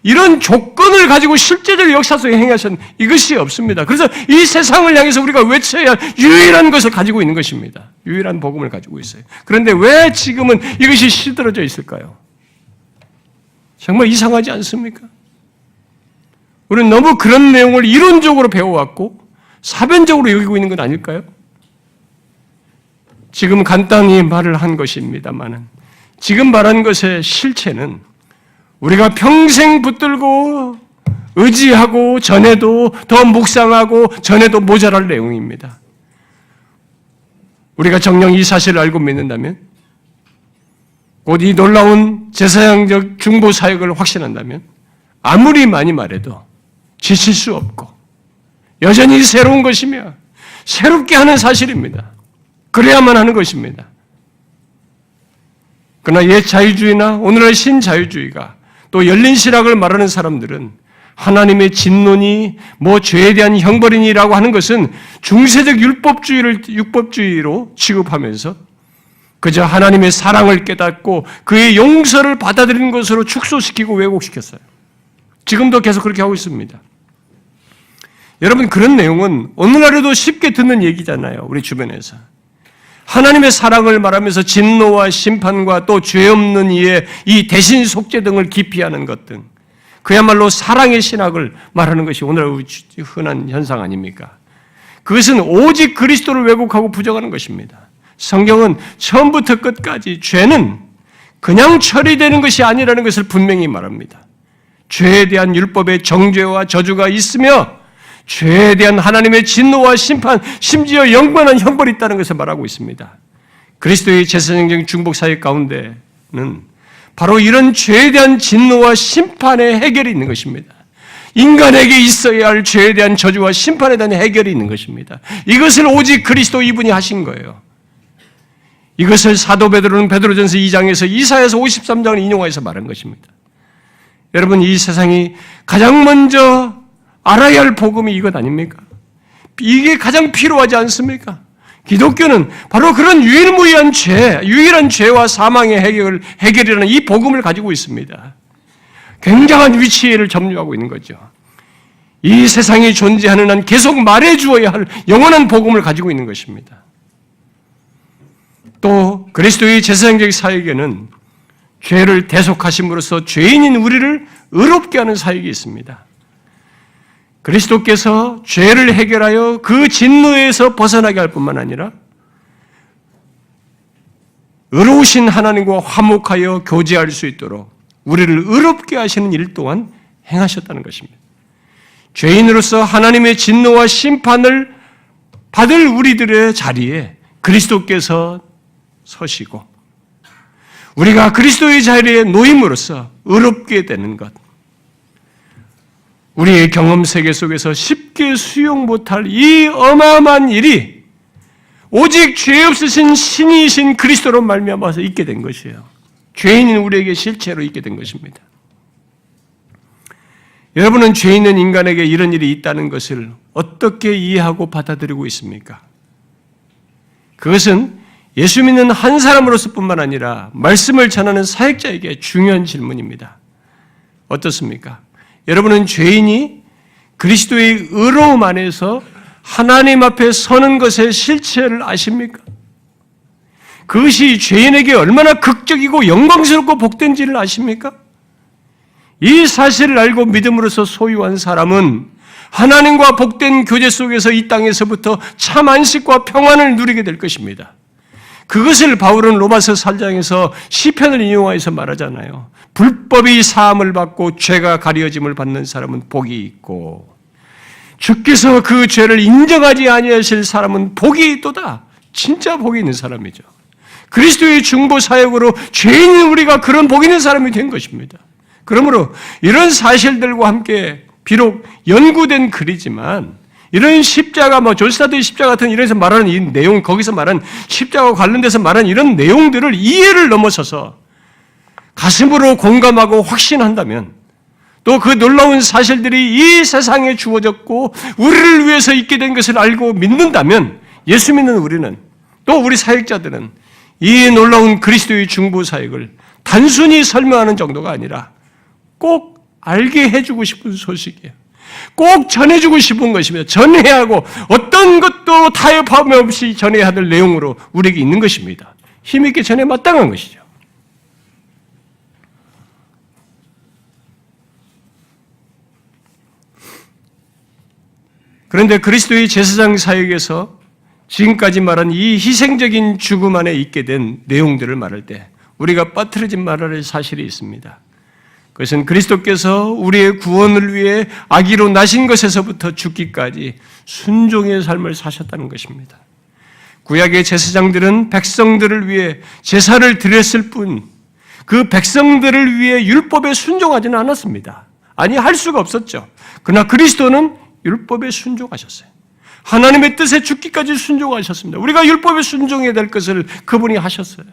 이런 조건을 가지고 실제적으로 역사 속에 행하신 이것이 없습니다. 그래서 이 세상을 향해서 우리가 외쳐야 할 유일한 것을 가지고 있는 것입니다. 유일한 복음을 가지고 있어요. 그런데 왜 지금은 이것이 시들어져 있을까요? 정말 이상하지 않습니까? 우리는 너무 그런 내용을 이론적으로 배워왔고 사변적으로 여기고 있는 건 아닐까요? 지금 간단히 말을 한 것입니다만은 지금 말한 것의 실체는 우리가 평생 붙들고 의지하고 전해도 더 묵상하고 전해도 모자랄 내용입니다. 우리가 정녕 이 사실을 알고 믿는다면, 곧 이 놀라운 제사장적 중보 사역을 확신한다면 아무리 많이 말해도 지칠 수 없고 여전히 새로운 것이며 새롭게 하는 사실입니다. 그래야만 하는 것입니다. 그러나 옛 자유주의나 오늘날 신자유주의가 또 열린 신학을 말하는 사람들은 하나님의 진노니 뭐 죄에 대한 형벌이니라고 하는 것은 중세적 율법주의로 취급하면서 그저 하나님의 사랑을 깨닫고 그의 용서를 받아들이는 것으로 축소시키고 왜곡시켰어요. 지금도 계속 그렇게 하고 있습니다. 여러분, 그런 내용은 오늘날에도 쉽게 듣는 얘기잖아요. 우리 주변에서. 하나님의 사랑을 말하면서 진노와 심판과 또 죄 없는 이의 이 대신 속죄 등을 기피하는 것 등 그야말로 사랑의 신학을 말하는 것이 오늘날 흔한 현상 아닙니까? 그것은 오직 그리스도를 왜곡하고 부정하는 것입니다. 성경은 처음부터 끝까지 죄는 그냥 처리되는 것이 아니라는 것을 분명히 말합니다. 죄에 대한 율법의 정죄와 저주가 있으며 죄에 대한 하나님의 진노와 심판, 심지어 영원한 형벌이 있다는 것을 말하고 있습니다. 그리스도의 제사장적 중복 사역 가운데는 바로 이런 죄에 대한 진노와 심판의 해결이 있는 것입니다. 인간에게 있어야 할 죄에 대한 저주와 심판에 대한 해결이 있는 것입니다. 이것을 오직 그리스도 이분이 하신 거예요. 이것을 사도 베드로는 베드로전서 2장에서 이사야서 53장을 인용해서 말한 것입니다. 여러분, 이 세상이 가장 먼저 알아야 할 복음이 이것 아닙니까? 이게 가장 필요하지 않습니까? 기독교는 바로 그런 유일무이한 죄, 유일한 죄와 사망의 해결이라는 이 복음을 가지고 있습니다. 굉장한 위치를 점유하고 있는 거죠. 이 세상이 존재하는 한 계속 말해주어야 할 영원한 복음을 가지고 있는 것입니다. 또 그리스도의 제사장적 사역에는 죄를 대속하심으로써 죄인인 우리를 의롭게 하는 사역이 있습니다. 그리스도께서 죄를 해결하여 그 진노에서 벗어나게 할 뿐만 아니라 의로우신 하나님과 화목하여 교제할 수 있도록 우리를 의롭게 하시는 일 또한 행하셨다는 것입니다. 죄인으로서 하나님의 진노와 심판을 받을 우리들의 자리에 그리스도께서 서시고 우리가 그리스도의 자리에 놓임으로써 의롭게 되는 것, 우리의 경험 세계 속에서 쉽게 수용 못할 이 어마어마한 일이 오직 죄 없으신 신이신 그리스도로 말미암아서 있게 된 것이에요. 죄인인 우리에게 실체로 있게 된 것입니다. 여러분은 죄 있는 인간에게 이런 일이 있다는 것을 어떻게 이해하고 받아들이고 있습니까? 그것은 예수 믿는 한 사람으로서뿐만 아니라 말씀을 전하는 사역자에게 중요한 질문입니다. 어떻습니까? 여러분은 죄인이 그리스도의 의로움 안에서 하나님 앞에 서는 것의 실체를 아십니까? 그것이 죄인에게 얼마나 극적이고 영광스럽고 복된지를 아십니까? 이 사실을 알고 믿음으로써 소유한 사람은 하나님과 복된 교제 속에서 이 땅에서부터 참 안식과 평안을 누리게 될 것입니다. 그것을 바울은 로마서 4장에서 시편을 인용하여서 말하잖아요. 불법이 사함을 받고 죄가 가려짐을 받는 사람은 복이 있고 주께서 그 죄를 인정하지 아니하실 사람은 복이 있도다. 진짜 복이 있는 사람이죠. 그리스도의 중보 사역으로 죄인인 우리가 그런 복 있는 사람이 된 것입니다. 그러므로 이런 사실들과 함께 비록 연구된 글이지만 이런 십자가, 조스타드의 십자가 같은 이런에서 말하는 이 내용, 거기서 말하는 십자가와 관련돼서 말하는 이런 내용들을 이해를 넘어서서 가슴으로 공감하고 확신한다면 또 그 놀라운 사실들이 이 세상에 주어졌고 우리를 위해서 있게 된 것을 알고 믿는다면 예수 믿는 우리는 또 우리 사역자들은 이 놀라운 그리스도의 중보 사역을 단순히 설명하는 정도가 아니라 꼭 알게 해주고 싶은 소식이에요. 꼭 전해주고 싶은 것입니다. 전해야 하고 어떤 것도 타협함 없이 전해야 할 내용으로 우리에게 있는 것입니다. 힘있게 전해 마땅한 것이죠. 그런데 그리스도의 제사장 사역에서 지금까지 말한 이 희생적인 죽음 안에 있게 된 내용들을 말할 때 우리가 빠뜨리지 말아야 할 사실이 있습니다. 그것은 그리스도께서 우리의 구원을 위해 아기로 나신 것에서부터 죽기까지 순종의 삶을 사셨다는 것입니다. 구약의 제사장들은 백성들을 위해 제사를 드렸을 뿐 그 백성들을 위해 율법에 순종하지는 않았습니다. 아니, 할 수가 없었죠. 그러나 그리스도는 율법에 순종하셨어요. 하나님의 뜻에 죽기까지 순종하셨습니다. 우리가 율법에 순종해야 될 것을 그분이 하셨어요.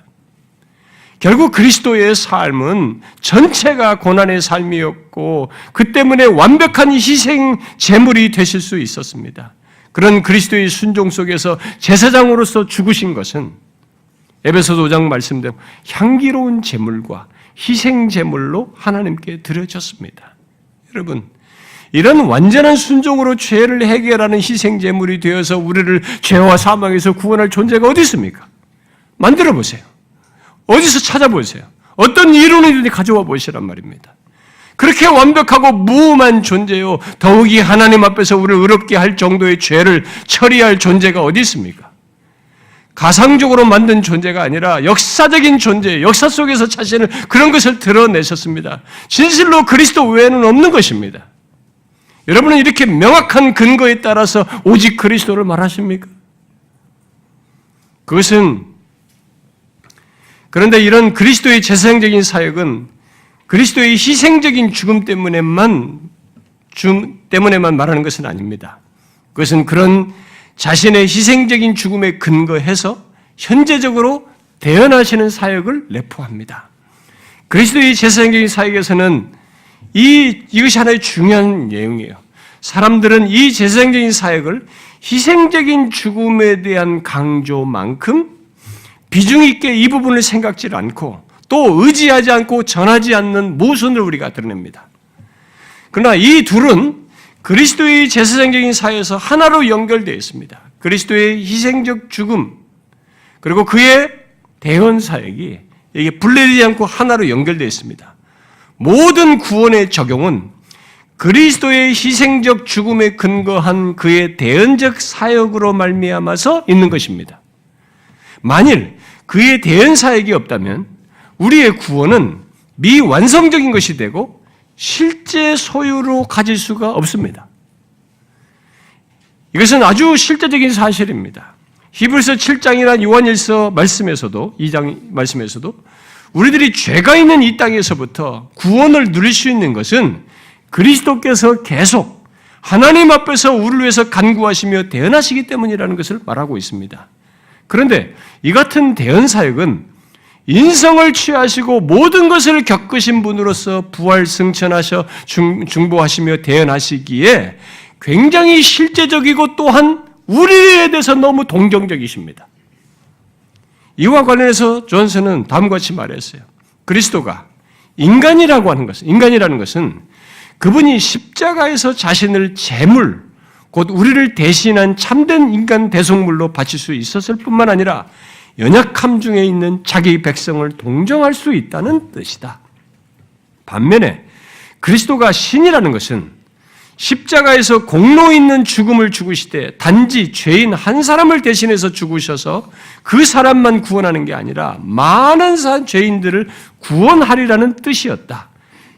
결국 그리스도의 삶은 전체가 고난의 삶이었고 그 때문에 완벽한 희생 제물이 되실 수 있었습니다. 그런 그리스도의 순종 속에서 제사장으로서 죽으신 것은 에베소서 5장 말씀대로 향기로운 제물과 희생 제물로 하나님께 드려졌습니다. 여러분, 이런 완전한 순종으로 죄를 해결하는 희생 제물이 되어서 우리를 죄와 사망에서 구원할 존재가 어디 있습니까? 만들어 보세요. 어디서 찾아보세요. 어떤 이론이든지 가져와 보시란 말입니다. 그렇게 완벽하고 무음한 존재요. 더욱이 하나님 앞에서 우리를 의롭게 할 정도의 죄를 처리할 존재가 어디 있습니까? 가상적으로 만든 존재가 아니라 역사적인 존재, 역사 속에서 자신을 그런 것을 드러내셨습니다. 진실로 그리스도 외에는 없는 것입니다. 여러분은 이렇게 명확한 근거에 따라서 오직 그리스도를 말하십니까? 그런데 이런 그리스도의 제사장적인 사역은 그리스도의 희생적인 죽음 때문에만 말하는 것은 아닙니다. 그것은 그런 자신의 희생적인 죽음에 근거해서 현재적으로 대언하시는 사역을 내포합니다. 그리스도의 제사장적인 사역에서는 이것이 하나의 중요한 내용이에요. 사람들은 이 제사장적인 사역을 희생적인 죽음에 대한 강조만큼 비중 있게 이 부분을 생각지 않고 또 의지하지 않고 전하지 않는 모순을 우리가 드러냅니다. 그러나 이 둘은 그리스도의 제사장적인 사역에서 하나로 연결되어 있습니다. 그리스도의 희생적 죽음 그리고 그의 대언 사역이 이게 분리되지 않고 하나로 연결되어 있습니다. 모든 구원의 적용은 그리스도의 희생적 죽음에 근거한 그의 대언적 사역으로 말미암아서 있는 것입니다. 만일 그의 대언 사역이 없다면 우리의 구원은 미완성적인 것이 되고 실제 소유로 가질 수가 없습니다. 이것은 아주 실제적인 사실입니다. 히브리서 7장이나 요한일서 말씀에서도 2장 말씀에서도 우리들이 죄가 있는 이 땅에서부터 구원을 누릴 수 있는 것은 그리스도께서 계속 하나님 앞에서 우리를 위해서 간구하시며 대언하시기 때문이라는 것을 말하고 있습니다. 그런데 이 같은 대언 사역은 인성을 취하시고 모든 것을 겪으신 분으로서 부활 승천하셔 중보하시며 대언하시기에 굉장히 실제적이고 또한 우리에 대해서 너무 동정적이십니다. 이와 관련해서 존슨은 다음과 같이 말했어요. 그리스도가 인간이라는 것은 그분이 십자가에서 자신을 제물, 곧 우리를 대신한 참된 인간 대속물로 바칠 수 있었을 뿐만 아니라 연약함 중에 있는 자기 백성을 동정할 수 있다는 뜻이다. 반면에 그리스도가 신이라는 것은 십자가에서 공로 있는 죽음을 죽으시되 단지 죄인 한 사람을 대신해서 죽으셔서 그 사람만 구원하는 게 아니라 많은 죄인들을 구원하리라는 뜻이었다.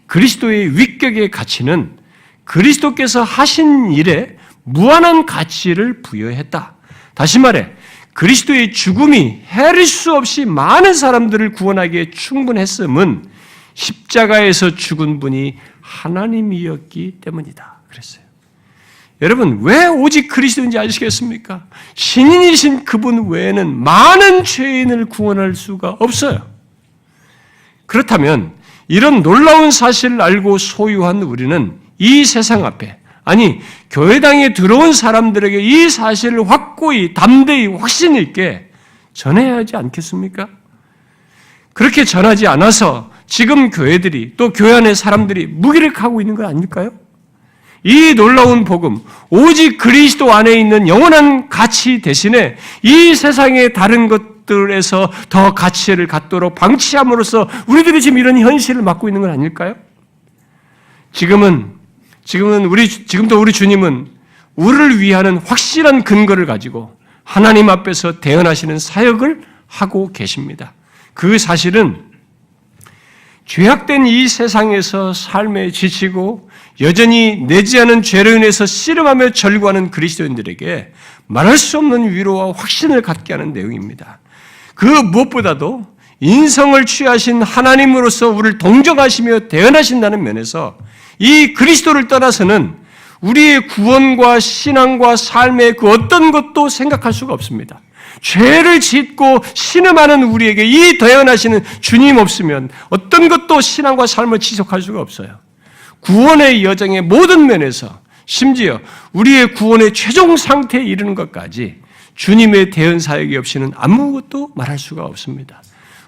그리스도의 위격의 가치는 그리스도께서 하신 일에 무한한 가치를 부여했다. 다시 말해 그리스도의 죽음이 헤아릴 수 없이 많은 사람들을 구원하기에 충분했음은 십자가에서 죽은 분이 하나님이었기 때문이다. 그랬어요. 여러분, 왜 오직 그리스도인지 아시겠습니까? 신인이신 그분 외에는 많은 죄인을 구원할 수가 없어요. 그렇다면 이런 놀라운 사실을 알고 소유한 우리는 이 세상 앞에, 아니 교회당에 들어온 사람들에게 이 사실을 확고히 담대히 확신 있게 전해야 하지 않겠습니까? 그렇게 전하지 않아서 지금 교회들이 또 교회 안의 사람들이 무기력하고 있는 건 아닐까요? 이 놀라운 복음, 오직 그리스도 안에 있는 영원한 가치 대신에 이 세상의 다른 것들에서 더 가치를 갖도록 방치함으로써 우리들이 지금 이런 현실을 맞고 있는 건 아닐까요? 지금도 우리 주님은 우리를 위하는 확실한 근거를 가지고 하나님 앞에서 대언하시는 사역을 하고 계십니다. 그 사실은 죄악된 이 세상에서 삶에 지치고 여전히 내지 않은 죄로 인해서 씨름하며 절구하는 그리스도인들에게 말할 수 없는 위로와 확신을 갖게 하는 내용입니다. 그 무엇보다도 인성을 취하신 하나님으로서 우리를 동정하시며 대언하신다는 면에서 이 그리스도를 떠나서는 우리의 구원과 신앙과 삶의 그 어떤 것도 생각할 수가 없습니다. 죄를 짓고 신음하는 우리에게 이 대언하시는 주님 없으면 어떤 것도 신앙과 삶을 지속할 수가 없어요. 구원의 여정의 모든 면에서 심지어 우리의 구원의 최종 상태에 이르는 것까지 주님의 대언 사역이 없이는 아무것도 말할 수가 없습니다.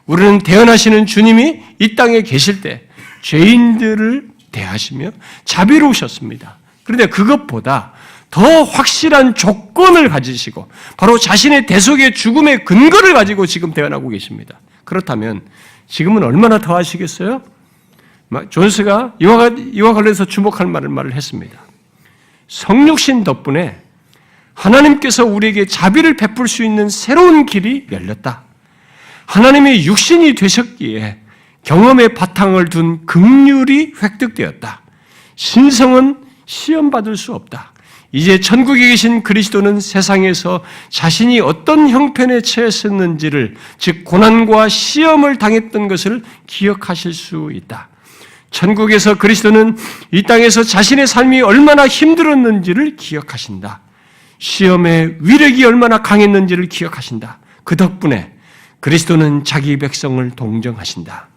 우리는 대언하시는 주님이 이 땅에 계실 때 죄인들을 대하시며 자비로우셨습니다. 그런데 그것보다 더 확실한 조건을 가지시고 바로 자신의 대속의 죽음의 근거를 가지고 지금 대언하고 계십니다. 그렇다면 지금은 얼마나 더 하시겠어요? 존스가 이와 관련해서 주목할 말을 했습니다. 성육신 덕분에 하나님께서 우리에게 자비를 베풀 수 있는 새로운 길이 열렸다. 하나님의 육신이 되셨기에 경험의 바탕을 둔 긍휼이 획득되었다. 신성은 시험받을 수 없다. 이제 천국에 계신 그리스도는 세상에서 자신이 어떤 형편에 처했었는지를, 즉 고난과 시험을 당했던 것을 기억하실 수 있다. 천국에서 그리스도는 이 땅에서 자신의 삶이 얼마나 힘들었는지를 기억하신다. 시험의 위력이 얼마나 강했는지를 기억하신다. 그 덕분에 그리스도는 자기 백성을 동정하신다.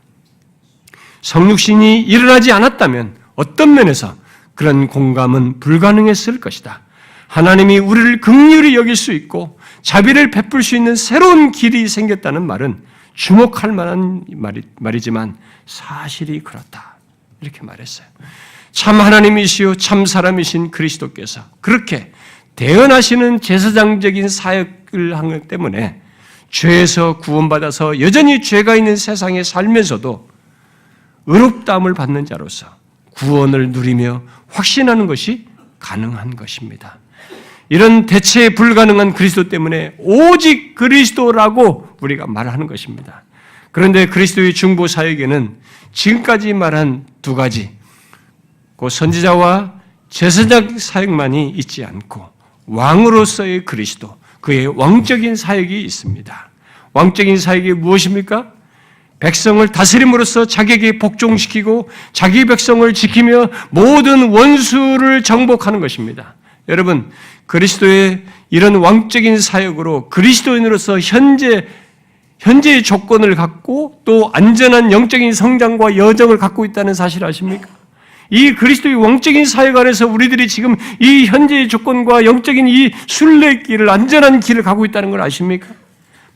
성육신이 일어나지 않았다면 어떤 면에서 그런 공감은 불가능했을 것이다. 하나님이 우리를 긍휼히 여길 수 있고 자비를 베풀 수 있는 새로운 길이 생겼다는 말은 주목할 만한 말이지만 사실이 그렇다. 이렇게 말했어요. 참 하나님이시요 참 사람이신 그리스도께서 그렇게 대언하시는 제사장적인 사역을 하기 때문에 죄에서 구원받아서 여전히 죄가 있는 세상에 살면서도 의롭다함을 받는 자로서 구원을 누리며 확신하는 것이 가능한 것입니다. 이런 대체 불가능한 그리스도 때문에 오직 그리스도라고 우리가 말하는 것입니다. 그런데 그리스도의 중보 사역에는 지금까지 말한 두 가지, 그 선지자와 제사장 사역만이 있지 않고 왕으로서의 그리스도, 그의 왕적인 사역이 있습니다. 왕적인 사역이 무엇입니까? 백성을 다스림으로써 자기에게 복종시키고 자기 백성을 지키며 모든 원수를 정복하는 것입니다. 여러분, 그리스도의 이런 왕적인 사역으로 그리스도인으로서 현재의 조건을 갖고 또 안전한 영적인 성장과 여정을 갖고 있다는 사실 아십니까? 이 그리스도의 왕적인 사역 안에서 우리들이 지금 이 현재의 조건과 영적인 이 순례길을, 안전한 길을 가고 있다는 걸 아십니까?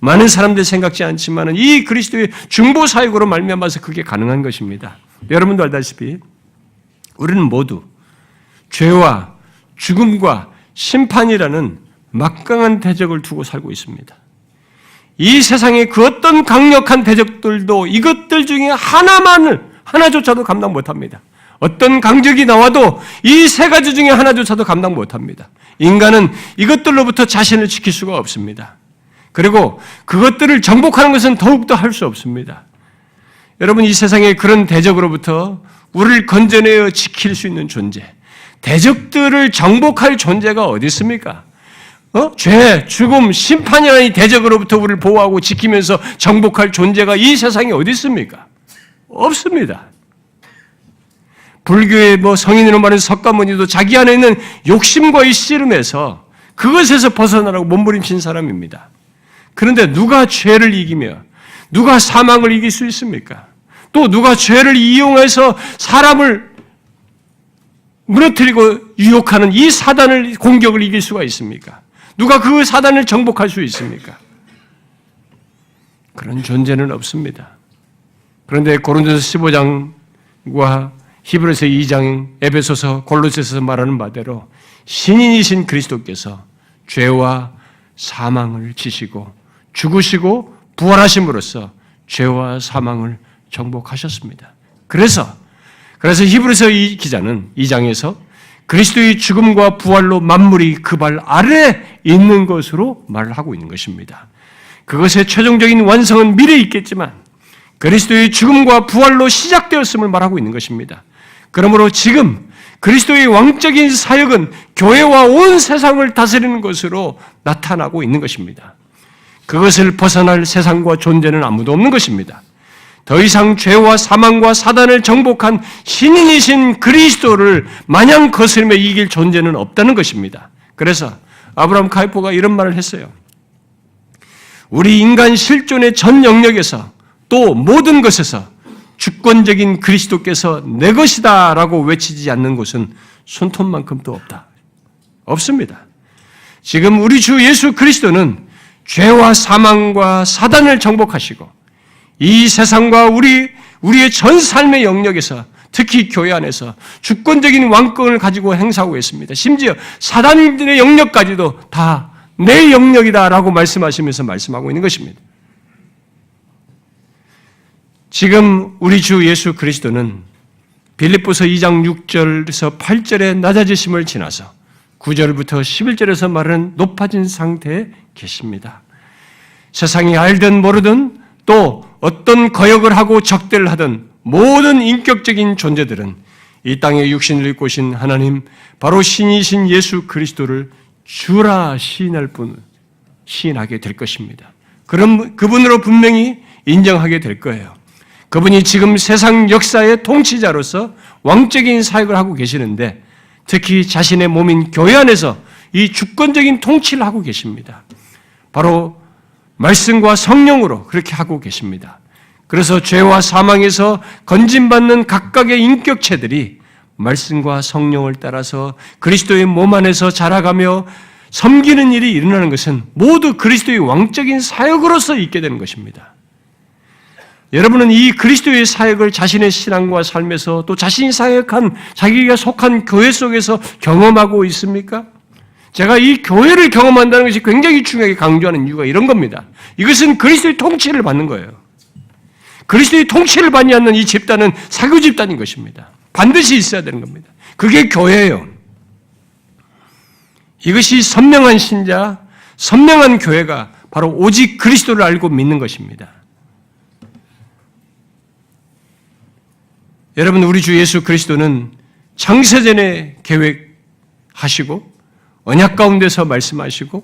많은 사람들이 생각지 않지만 이 그리스도의 중보 사역으로 말미암아서 그게 가능한 것입니다. 여러분도 알다시피 우리는 모두 죄와 죽음과 심판이라는 막강한 대적을 두고 살고 있습니다. 이 세상의 그 어떤 강력한 대적들도 이것들 중에 하나조차도 감당 못합니다. 어떤 강적이 나와도 이 세 가지 중에 하나조차도 감당 못합니다. 인간은 이것들로부터 자신을 지킬 수가 없습니다. 그리고 그것들을 정복하는 것은 더욱더 할 수 없습니다. 여러분, 이 세상의 그런 대적으로부터 우리를 건져내어 지킬 수 있는 존재, 대적들을 정복할 존재가 어디 있습니까? 죄, 죽음, 심판이라는 이 대적으로부터 우리를 보호하고 지키면서 정복할 존재가 이 세상에 어디 있습니까? 없습니다. 불교의 성인으로 말하는 석가모니도 자기 안에 있는 욕심과 이 씨름에서 그것에서 벗어나라고 몸부림친 사람입니다. 그런데 누가 죄를 이기며 누가 사망을 이길 수 있습니까? 또 누가 죄를 이용해서 사람을 무너뜨리고 유혹하는 이 사단을 공격을 이길 수가 있습니까? 누가 그 사단을 정복할 수 있습니까? 그런 존재는 없습니다. 그런데 고린도서 15장과 히브리서 2장, 에베소서, 골로새서 말하는 바대로 신인이신 그리스도께서 죄와 사망을 지시고 죽으시고 부활하심으로써 죄와 사망을 정복하셨습니다. 그래서 히브리서 이 기자는 2장에서 그리스도의 죽음과 부활로 만물이 그 발 아래에 있는 것으로 말을 하고 있는 것입니다. 그것의 최종적인 완성은 미래에 있겠지만 그리스도의 죽음과 부활로 시작되었음을 말하고 있는 것입니다. 그러므로 지금 그리스도의 왕적인 사역은 교회와 온 세상을 다스리는 것으로 나타나고 있는 것입니다. 그것을 벗어날 세상과 존재는 아무도 없는 것입니다. 더 이상 죄와 사망과 사단을 정복한 신인이신 그리스도를 마냥 거스르며 이길 존재는 없다는 것입니다. 그래서 아브라함 카이포가 이런 말을 했어요. 우리 인간 실존의 전 영역에서 또 모든 것에서 주권적인 그리스도께서 내 것이다 라고 외치지 않는 곳은 손톱만큼도 없다. 없습니다. 지금 우리 주 예수 그리스도는 죄와 사망과 사단을 정복하시고 이 세상과 우리의 전 삶의 영역에서 특히 교회 안에서 주권적인 왕권을 가지고 행사하고 있습니다. 심지어 사단들의 영역까지도 다 내 영역이다라고 말씀하시면서 말씀하고 있는 것입니다. 지금 우리 주 예수 그리스도는 빌립보서 2장 6절에서 8절의 낮아지심을 지나서 9절부터 11절에서 말하는 높아진 상태에 계십니다. 세상이 알든 모르든 또 어떤 거역을 하고 적대를 하든 모든 인격적인 존재들은 이 땅에 육신을 입고 오신 하나님, 바로 신이신 예수 그리스도를 주라 시인하게 될 것입니다. 그럼 그분으로 분명히 인정하게 될 거예요. 그분이 지금 세상 역사의 통치자로서 왕적인 사역을 하고 계시는데 특히 자신의 몸인 교회 안에서 이 주권적인 통치를 하고 계십니다. 바로 말씀과 성령으로 그렇게 하고 계십니다. 그래서 죄와 사망에서 건진받는 각각의 인격체들이 말씀과 성령을 따라서 그리스도의 몸 안에서 자라가며 섬기는 일이 일어나는 것은 모두 그리스도의 왕적인 사역으로서 있게 되는 것입니다. 여러분은 이 그리스도의 사역을 자신의 신앙과 삶에서 또 자신이 사역한 자기가 속한 교회 속에서 경험하고 있습니까? 제가 이 교회를 경험한다는 것이 굉장히 중요하게 강조하는 이유가 이런 겁니다. 이것은 그리스도의 통치를 받는 거예요. 그리스도의 통치를 받지 않는 이 집단은 사교 집단인 것입니다. 반드시 있어야 되는 겁니다. 그게 교회예요. 이것이 선명한 신자, 선명한 교회가 바로 오직 그리스도를 알고 믿는 것입니다. 여러분, 우리 주 예수 그리스도는 창세전에 계획하시고 언약 가운데서 말씀하시고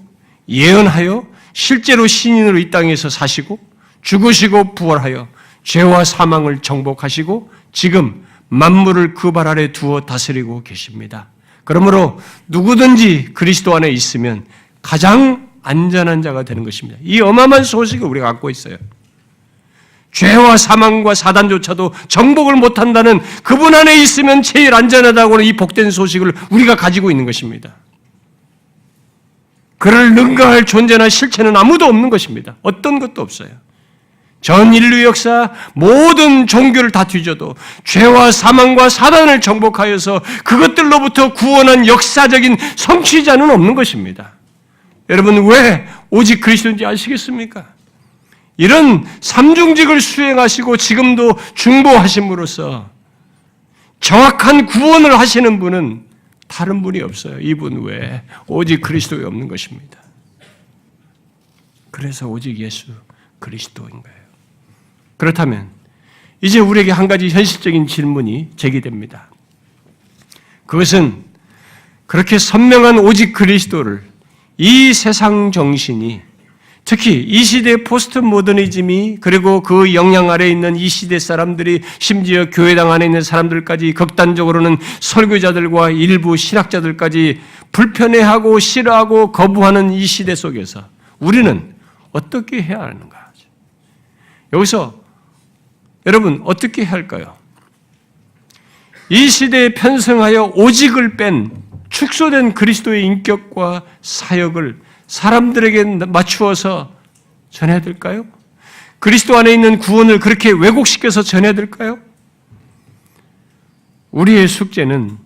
예언하여 실제로 신인으로 이 땅에서 사시고 죽으시고 부활하여 죄와 사망을 정복하시고 지금 만물을 그 발 아래 두어 다스리고 계십니다. 그러므로 누구든지 그리스도 안에 있으면 가장 안전한 자가 되는 것입니다. 이 어마어마한 소식을 우리가 갖고 있어요. 죄와 사망과 사단조차도 정복을 못한다는 그분 안에 있으면 제일 안전하다고 하는 이 복된 소식을 우리가 가지고 있는 것입니다. 그를 능가할 존재나 실체는 아무도 없는 것입니다. 어떤 것도 없어요. 전 인류 역사 모든 종교를 다 뒤져도 죄와 사망과 사단을 정복하여서 그것들로부터 구원한 역사적인 성취자는 없는 것입니다. 여러분, 왜 오직 그리스도인지 아시겠습니까? 이런 삼중직을 수행하시고 지금도 중보하심으로써 정확한 구원을 하시는 분은 다른 분이 없어요. 이분 외에 오직 그리스도가 없는 것입니다. 그래서 오직 예수 그리스도인 거예요. 그렇다면 이제 우리에게 한 가지 현실적인 질문이 제기됩니다. 그것은 그렇게 선명한 오직 그리스도를 이 세상 정신이 특히 이 시대의 포스트 모더니즘이 그리고 그 영향 아래에 있는 이 시대 사람들이 심지어 교회당 안에 있는 사람들까지 극단적으로는 설교자들과 일부 신학자들까지 불편해하고 싫어하고 거부하는 이 시대 속에서 우리는 어떻게 해야 하는가? 여기서 여러분 어떻게 해야 할까요? 이 시대에 편성하여 오직을 뺀 축소된 그리스도의 인격과 사역을 사람들에게 맞추어서 전해야 될까요? 그리스도 안에 있는 구원을 그렇게 왜곡시켜서 전해야 될까요? 우리의 숙제는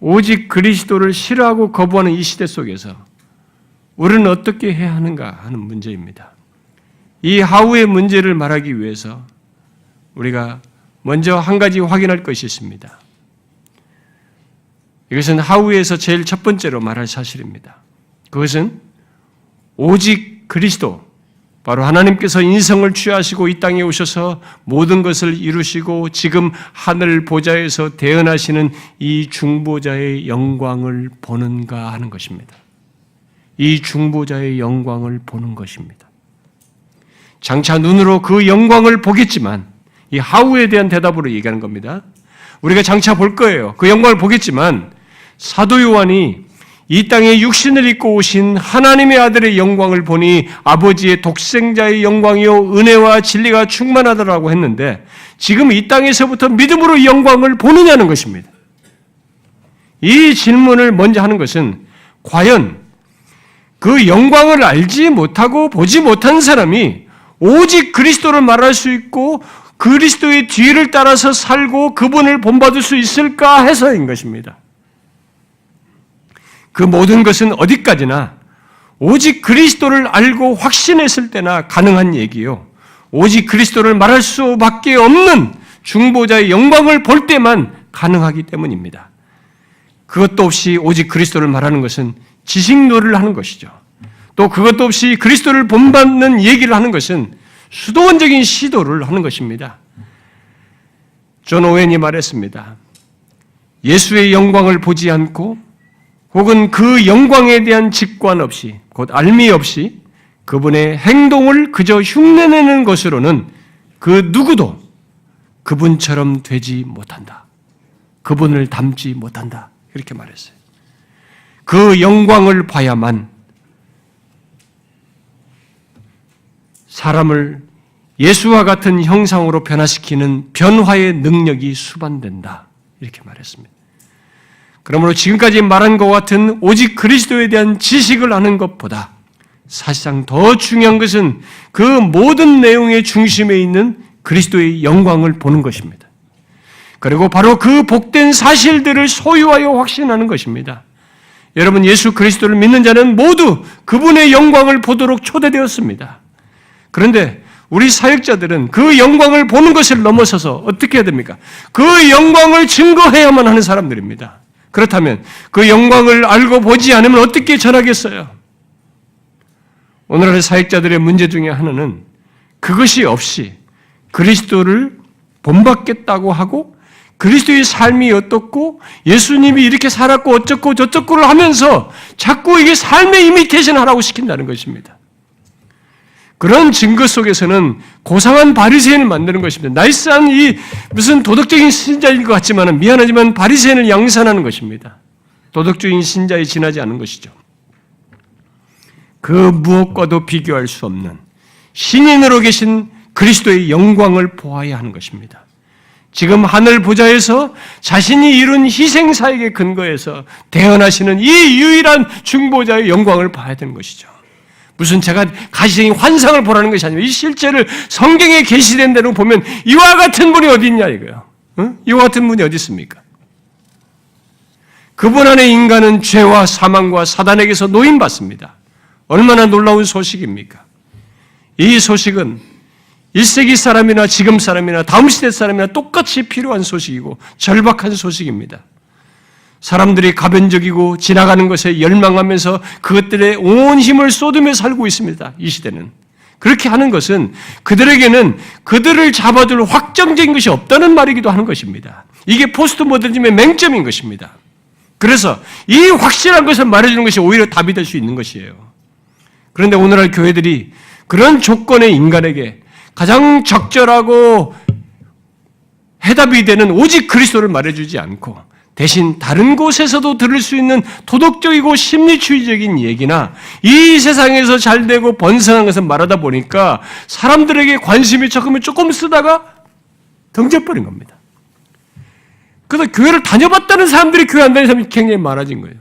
오직 그리스도를 싫어하고 거부하는 이 시대 속에서 우리는 어떻게 해야 하는가 하는 문제입니다. 이 하우의 문제를 말하기 위해서 우리가 먼저 한 가지 확인할 것이 있습니다. 이것은 하우에서 제일 첫 번째로 말할 사실입니다. 그것은 오직 그리스도, 바로 하나님께서 인성을 취하시고 이 땅에 오셔서 모든 것을 이루시고 지금 하늘 보좌에서 대언하시는 이 중보자의 영광을 보는가 하는 것입니다. 이 중보자의 영광을 보는 것입니다. 장차 눈으로 그 영광을 보겠지만 이 하우에 대한 대답으로 얘기하는 겁니다. 우리가 장차 볼 거예요. 그 영광을 보겠지만 사도 요한이 이 땅에 육신을 입고 오신 하나님의 아들의 영광을 보니 아버지의 독생자의 영광이요 은혜와 진리가 충만하더라고 했는데 지금 이 땅에서부터 믿음으로 영광을 보느냐는 것입니다. 이 질문을 먼저 하는 것은 과연 그 영광을 알지 못하고 보지 못한 사람이 오직 그리스도를 말할 수 있고 그리스도의 뒤를 따라서 살고 그분을 본받을 수 있을까 해서인 것입니다. 그 모든 것은 어디까지나 오직 그리스도를 알고 확신했을 때나 가능한 얘기요. 오직 그리스도를 말할 수밖에 없는 중보자의 영광을 볼 때만 가능하기 때문입니다. 그것도 없이 오직 그리스도를 말하는 것은 지식놀이를 하는 것이죠. 또 그것도 없이 그리스도를 본받는 얘기를 하는 것은 수도원적인 시도를 하는 것입니다. 존 오웬이 말했습니다. 예수의 영광을 보지 않고 혹은 그 영광에 대한 직관 없이, 곧 알미 없이 그분의 행동을 그저 흉내내는 것으로는 그 누구도 그분처럼 되지 못한다. 그분을 닮지 못한다. 이렇게 말했어요. 그 영광을 봐야만 사람을 예수와 같은 형상으로 변화시키는 변화의 능력이 수반된다. 이렇게 말했습니다. 그러므로 지금까지 말한 것 같은 오직 그리스도에 대한 지식을 아는 것보다 사실상 더 중요한 것은 그 모든 내용의 중심에 있는 그리스도의 영광을 보는 것입니다. 그리고 바로 그 복된 사실들을 소유하여 확신하는 것입니다. 여러분, 예수 그리스도를 믿는 자는 모두 그분의 영광을 보도록 초대되었습니다. 그런데 우리 사역자들은 그 영광을 보는 것을 넘어서서 어떻게 해야 됩니까? 그 영광을 증거해야만 하는 사람들입니다. 그렇다면 그 영광을 알고 보지 않으면 어떻게 전하겠어요? 오늘날 사역자들의 문제 중에 하나는 그것이 없이 그리스도를 본받겠다고 하고 그리스도의 삶이 어떻고 예수님이 이렇게 살았고 어쩌고 저쩌고를 하면서 자꾸 이게 삶의 이미테이션 하라고 시킨다는 것입니다. 그런 증거 속에서는 고상한 바리새인을 만드는 것입니다. 나이스한 이 무슨 도덕적인 신자일 것 같지만 미안하지만 바리새인을 양산하는 것입니다. 도덕적인 신자에 지나지 않은 것이죠. 그 무엇과도 비교할 수 없는 신인으로 계신 그리스도의 영광을 보아야 하는 것입니다. 지금 하늘 보좌에서 자신이 이룬 희생사역의 근거에서 대언하시는 이 유일한 중보자의 영광을 봐야 되는 것이죠. 무슨 제가 가시적인 환상을 보라는 것이 아니라 이 실체를 성경에 계시된 대로 보면 이와 같은 분이 어디 있냐 이거예요. 응? 이와 같은 분이 어디 있습니까? 그분 안에 인간은 죄와 사망과 사단에게서 노임받습니다. 얼마나 놀라운 소식입니까? 이 소식은 1세기 사람이나 지금 사람이나 다음 시대 사람이나 똑같이 필요한 소식이고 절박한 소식입니다. 사람들이 가변적이고 지나가는 것에 열망하면서 그것들에 온 힘을 쏟으며 살고 있습니다. 이 시대는. 그렇게 하는 것은 그들에게는 그들을 잡아줄 확정적인 것이 없다는 말이기도 하는 것입니다. 이게 포스트 모더니즘의 맹점인 것입니다. 그래서 이 확실한 것을 말해주는 것이 오히려 답이 될 수 있는 것이에요. 그런데 오늘날 교회들이 그런 조건의 인간에게 가장 적절하고 해답이 되는 오직 그리스도를 말해주지 않고 대신 다른 곳에서도 들을 수 있는 도덕적이고 심리주의적인 얘기나 이 세상에서 잘되고 번성한 것을 말하다 보니까 사람들에게 관심이 조금 쓰다가 덩져버린 겁니다. 그래서 교회를 다녀봤다는 사람들이 교회 안 다니는 사람이 굉장히 많아진 거예요.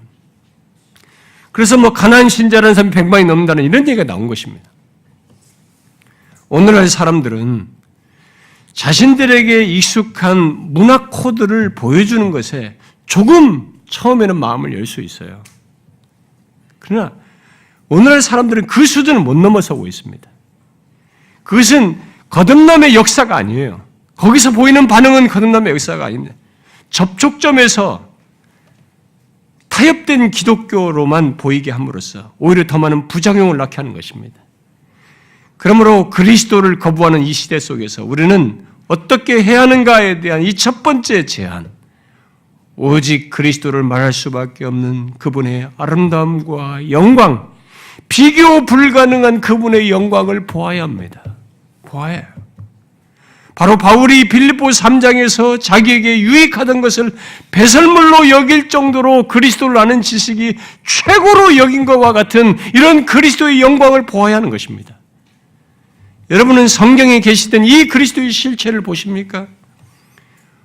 그래서 가난한 신자라는 사람이 100만이 넘는다는 이런 얘기가 나온 것입니다. 오늘날 사람들은 자신들에게 익숙한 문화 코드를 보여주는 것에 조금 처음에는 마음을 열 수 있어요. 그러나 오늘날 사람들은 그 수준을 못 넘어서고 있습니다. 그것은 거듭남의 역사가 아니에요. 거기서 보이는 반응은 거듭남의 역사가 아닙니다. 접촉점에서 타협된 기독교로만 보이게 함으로써 오히려 더 많은 부작용을 낳게 하는 것입니다. 그러므로 그리스도를 거부하는 이 시대 속에서 우리는 어떻게 해야 하는가에 대한 이 첫 번째 제안, 오직 그리스도를 말할 수밖에 없는 그분의 아름다움과 영광, 비교 불가능한 그분의 영광을 보아야 합니다. 보아야 해요. 바로 바울이 빌립보 3장에서 자기에게 유익하던 것을 배설물로 여길 정도로 그리스도를 아는 지식이 최고로 여긴 것과 같은 이런 그리스도의 영광을 보아야 하는 것입니다. 여러분은 성경에 계시던 이 그리스도의 실체를 보십니까?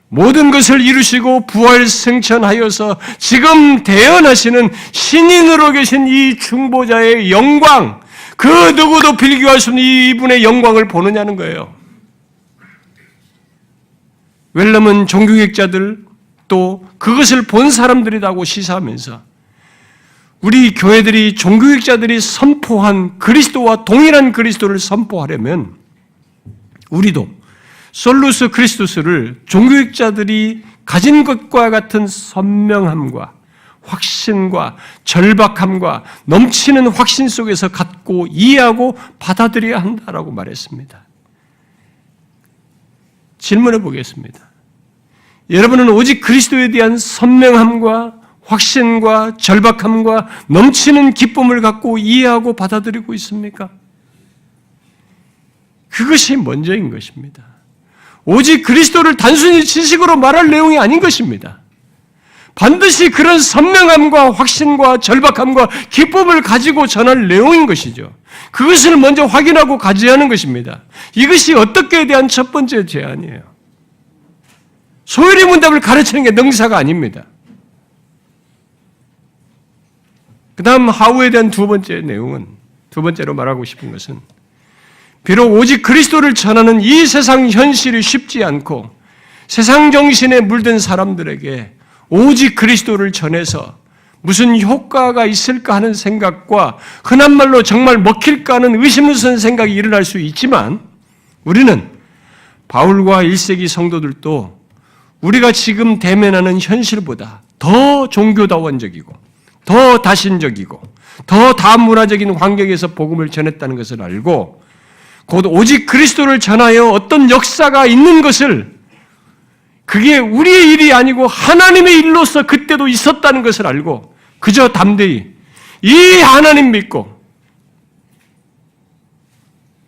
모든 것을 이루시고 부활 승천하여서 지금 대언하시는 신인으로 계신 이 중보자의 영광, 그 누구도 비교할 수 없는 이분의 영광을 보느냐는 거예요. 웰럼은 종교개혁자들 또 그것을 본 사람들이라고 시사하면서 우리 교회들이 종교개혁자들이 선포한 그리스도와 동일한 그리스도를 선포하려면 우리도 솔루스 크리스투스를 종교개혁자들이 가진 것과 같은 선명함과 확신과 절박함과 넘치는 확신 속에서 갖고 이해하고 받아들여야 한다라고 말했습니다. 질문해 보겠습니다. 여러분은 오직 그리스도에 대한 선명함과 확신과 절박함과 넘치는 기쁨을 갖고 이해하고 받아들이고 있습니까? 그것이 먼저인 것입니다. 오직 그리스도를 단순히 지식으로 말할 내용이 아닌 것입니다. 반드시 그런 선명함과 확신과 절박함과 기쁨을 가지고 전할 내용인 것이죠. 그것을 먼저 확인하고 가져야 하는 것입니다. 이것이 어떻게에 대한 첫 번째 제안이에요. 소요리 문답을 가르치는 게 능사가 아닙니다. 그 다음 하우에 대한 두 번째 내용은, 두 번째로 말하고 싶은 것은, 비록 오직 그리스도를 전하는 이 세상 현실이 쉽지 않고 세상 정신에 물든 사람들에게 오직 그리스도를 전해서 무슨 효과가 있을까 하는 생각과 흔한 말로 정말 먹힐까 하는 의심스러운 생각이 일어날 수 있지만 우리는 바울과 1세기 성도들도 우리가 지금 대면하는 현실보다 더 종교다원적이고 더 다신적이고 더 다문화적인 환경에서 복음을 전했다는 것을 알고 곧 오직 그리스도를 전하여 어떤 역사가 있는 것을 그게 우리의 일이 아니고 하나님의 일로서 그때도 있었다는 것을 알고 그저 담대히 이 하나님 믿고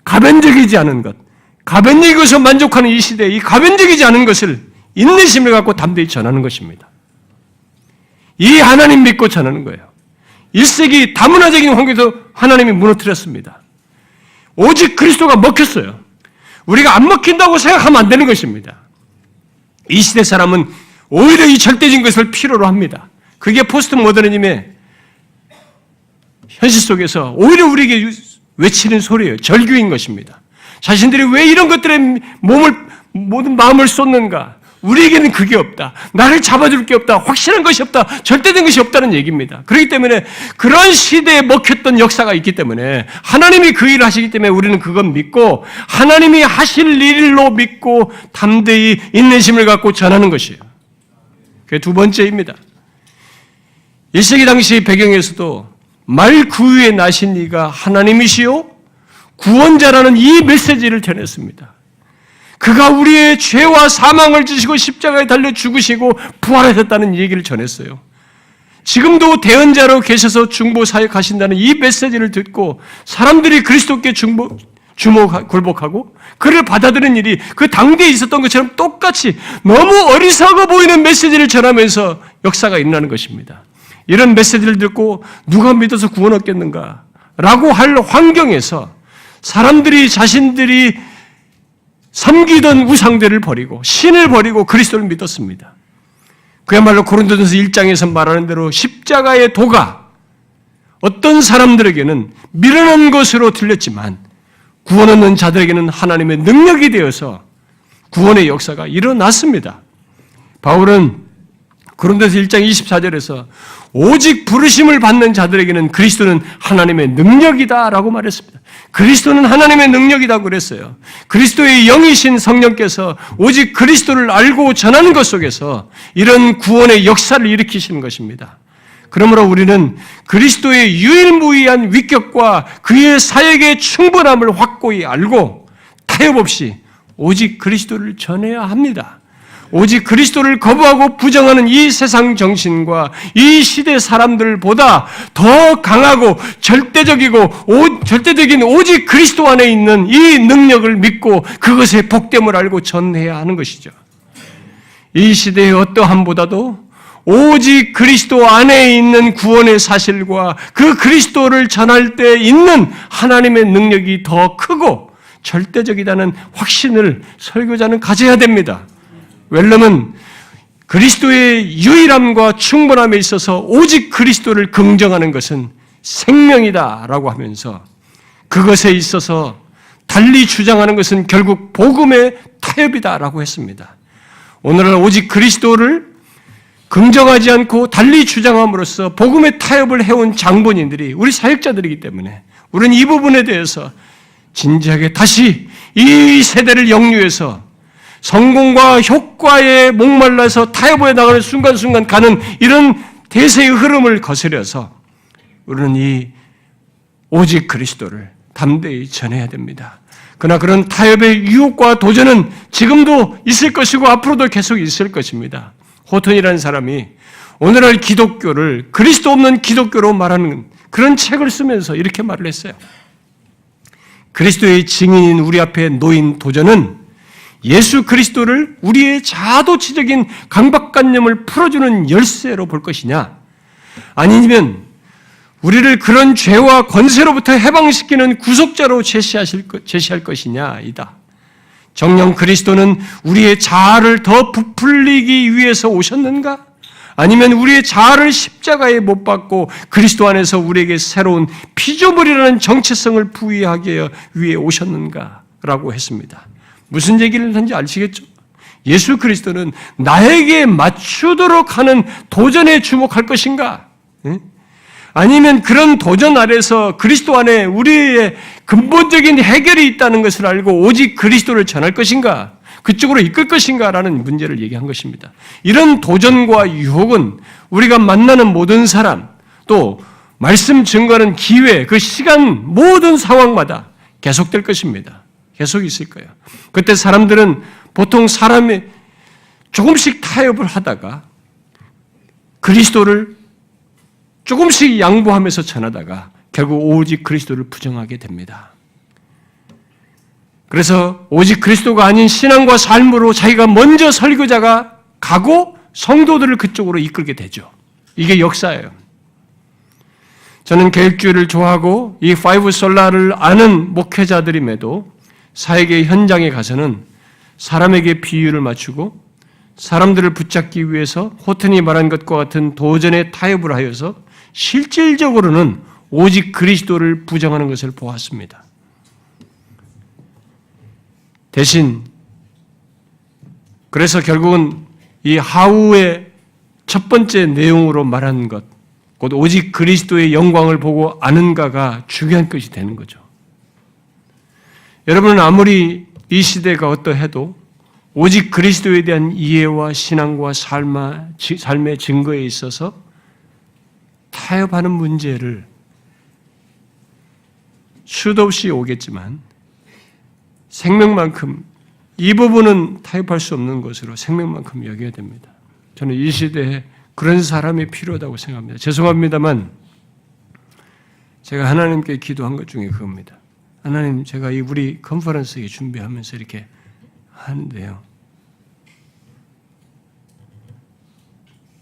가변적이지 않은 것, 가변적이고서 만족하는 이 시대에 이 가변적이지 않은 것을 인내심을 갖고 담대히 전하는 것입니다. 이 하나님 믿고 전하는 거예요. 1세기 다문화적인 환경에서 하나님이 무너뜨렸습니다. 오직 그리스도가 먹혔어요. 우리가 안 먹힌다고 생각하면 안 되는 것입니다. 이 시대 사람은 오히려 이 절대적인 것을 필요로 합니다. 그게 포스트 모더니즘의 현실 속에서 오히려 우리에게 외치는 소리예요. 절규인 것입니다. 자신들이 왜 이런 것들에 모든 마음을 쏟는가? 우리에게는 그게 없다. 나를 잡아줄 게 없다. 확실한 것이 없다. 절대된 것이 없다는 얘기입니다. 그렇기 때문에 그런 시대에 먹혔던 역사가 있기 때문에 하나님이 그 일을 하시기 때문에 우리는 그건 믿고 하나님이 하실 일로 믿고 담대히 인내심을 갖고 전하는 것이에요. 그게 두 번째입니다. 1세기 당시 배경에서도 말 구유에 나신 이가 하나님이시요 구원자라는 이 메시지를 전했습니다. 그가 우리의 죄와 사망을 지시고 십자가에 달려 죽으시고 부활하셨다는 얘기를 전했어요. 지금도 대언자로 계셔서 중보 사역하신다는 이 메시지를 듣고 사람들이 그리스도께 굴복하고 그를 받아들이는 일이 그 당대에 있었던 것처럼 똑같이 너무 어리석어 보이는 메시지를 전하면서 역사가 일어나는 것입니다. 이런 메시지를 듣고 누가 믿어서 구원 얻겠는가? 라고 할 환경에서 사람들이 자신들이 섬기던 우상들을 버리고 신을 버리고 그리스도를 믿었습니다. 그야말로 고린도전서 1장에서 말하는 대로 십자가의 도가 어떤 사람들에게는 미련한 것으로 들렸지만 구원 얻는 자들에게는 하나님의 능력이 되어서 구원의 역사가 일어났습니다. 바울은 고린도전서 1장 24절에서 오직 부르심을 받는 자들에게는 그리스도는 하나님의 능력이다라고 말했습니다. 그리스도는 하나님의 능력이라고 그랬어요. 그리스도의 영이신 성령께서 오직 그리스도를 알고 전하는 것 속에서 이런 구원의 역사를 일으키시는 것입니다. 그러므로 우리는 그리스도의 유일무이한 위격과 그의 사역의 충분함을 확고히 알고 타협 없이 오직 그리스도를 전해야 합니다. 오직 그리스도를 거부하고 부정하는 이 세상 정신과 이 시대 사람들보다 더 강하고 절대적인 오직 그리스도 안에 있는 이 능력을 믿고 그것의 복됨을 알고 전해야 하는 것이죠. 이 시대의 어떠함보다도 오직 그리스도 안에 있는 구원의 사실과 그 그리스도를 전할 때 있는 하나님의 능력이 더 크고 절대적이라는 확신을 설교자는 가져야 됩니다. 웰럼은 그리스도의 유일함과 충분함에 있어서 오직 그리스도를 긍정하는 것은 생명이다라고 하면서 그것에 있어서 달리 주장하는 것은 결국 복음의 타협이다라고 했습니다. 오늘날 오직 그리스도를 긍정하지 않고 달리 주장함으로써 복음의 타협을 해온 장본인들이 우리 사역자들이기 때문에 우리는 이 부분에 대해서 진지하게 다시 이 세대를 역류해서 성공과 효과에 목말라서 타협해 나가는 순간순간 가는 이런 대세의 흐름을 거스려서 우리는 이 오직 그리스도를 담대히 전해야 됩니다. 그러나 그런 타협의 유혹과 도전은 지금도 있을 것이고 앞으로도 계속 있을 것입니다. 호튼이라는 사람이 오늘날 기독교를 그리스도 없는 기독교로 말하는 그런 책을 쓰면서 이렇게 말을 했어요. 그리스도의 증인인 우리 앞에 놓인 도전은 예수 그리스도를 우리의 자아도취적인 강박관념을 풀어주는 열쇠로 볼 것이냐, 아니면 우리를 그런 죄와 권세로부터 해방시키는 구속자로 제시할 것이냐이다. 정녕 그리스도는 우리의 자아를 더 부풀리기 위해서 오셨는가? 아니면 우리의 자아를 십자가에 못 박고 그리스도 안에서 우리에게 새로운 피조물이라는 정체성을 부여하기 위해 오셨는가? 라고 했습니다. 무슨 얘기를 하는지 아시겠죠? 예수 그리스도는 나에게 맞추도록 하는 도전에 주목할 것인가? 아니면 그런 도전 아래서 그리스도 안에 우리의 근본적인 해결이 있다는 것을 알고 오직 그리스도를 전할 것인가? 그쪽으로 이끌 것인가라는 문제를 얘기한 것입니다. 이런 도전과 유혹은 우리가 만나는 모든 사람, 또 말씀 증거하는 기회, 그 시간 모든 상황마다 계속될 것입니다. 계속 있을 거예요. 그때 사람들은 보통 사람이 조금씩 타협을 하다가 그리스도를 조금씩 양보하면서 전하다가 결국 오직 그리스도를 부정하게 됩니다. 그래서 오직 그리스도가 아닌 신앙과 삶으로 자기가 먼저 설교자가 가고 성도들을 그쪽으로 이끌게 되죠. 이게 역사예요. 저는 계획주의를 좋아하고 이 파이브 솔라를 아는 목회자들임에도 사역의 현장에 가서는 사람에게 비유를 맞추고 사람들을 붙잡기 위해서 호튼이 말한 것과 같은 도전에 타협을 하여서 실질적으로는 오직 그리스도를 부정하는 것을 보았습니다. 대신 그래서 결국은 이 하우의 첫 번째 내용으로 말한 것, 곧 오직 그리스도의 영광을 보고 아는가가 중요한 것이 되는 거죠. 여러분은 아무리 이 시대가 어떠해도 오직 그리스도에 대한 이해와 신앙과 삶의 증거에 있어서 타협하는 문제를 수도 없이 오겠지만 생명만큼 이 부분은 타협할 수 없는 것으로 생명만큼 여겨야 됩니다. 저는 이 시대에 그런 사람이 필요하다고 생각합니다. 죄송합니다만 제가 하나님께 기도한 것 중에 그겁니다. 하나님, 제가 이 우리 컨퍼런스 준비하면서 이렇게 하는데요.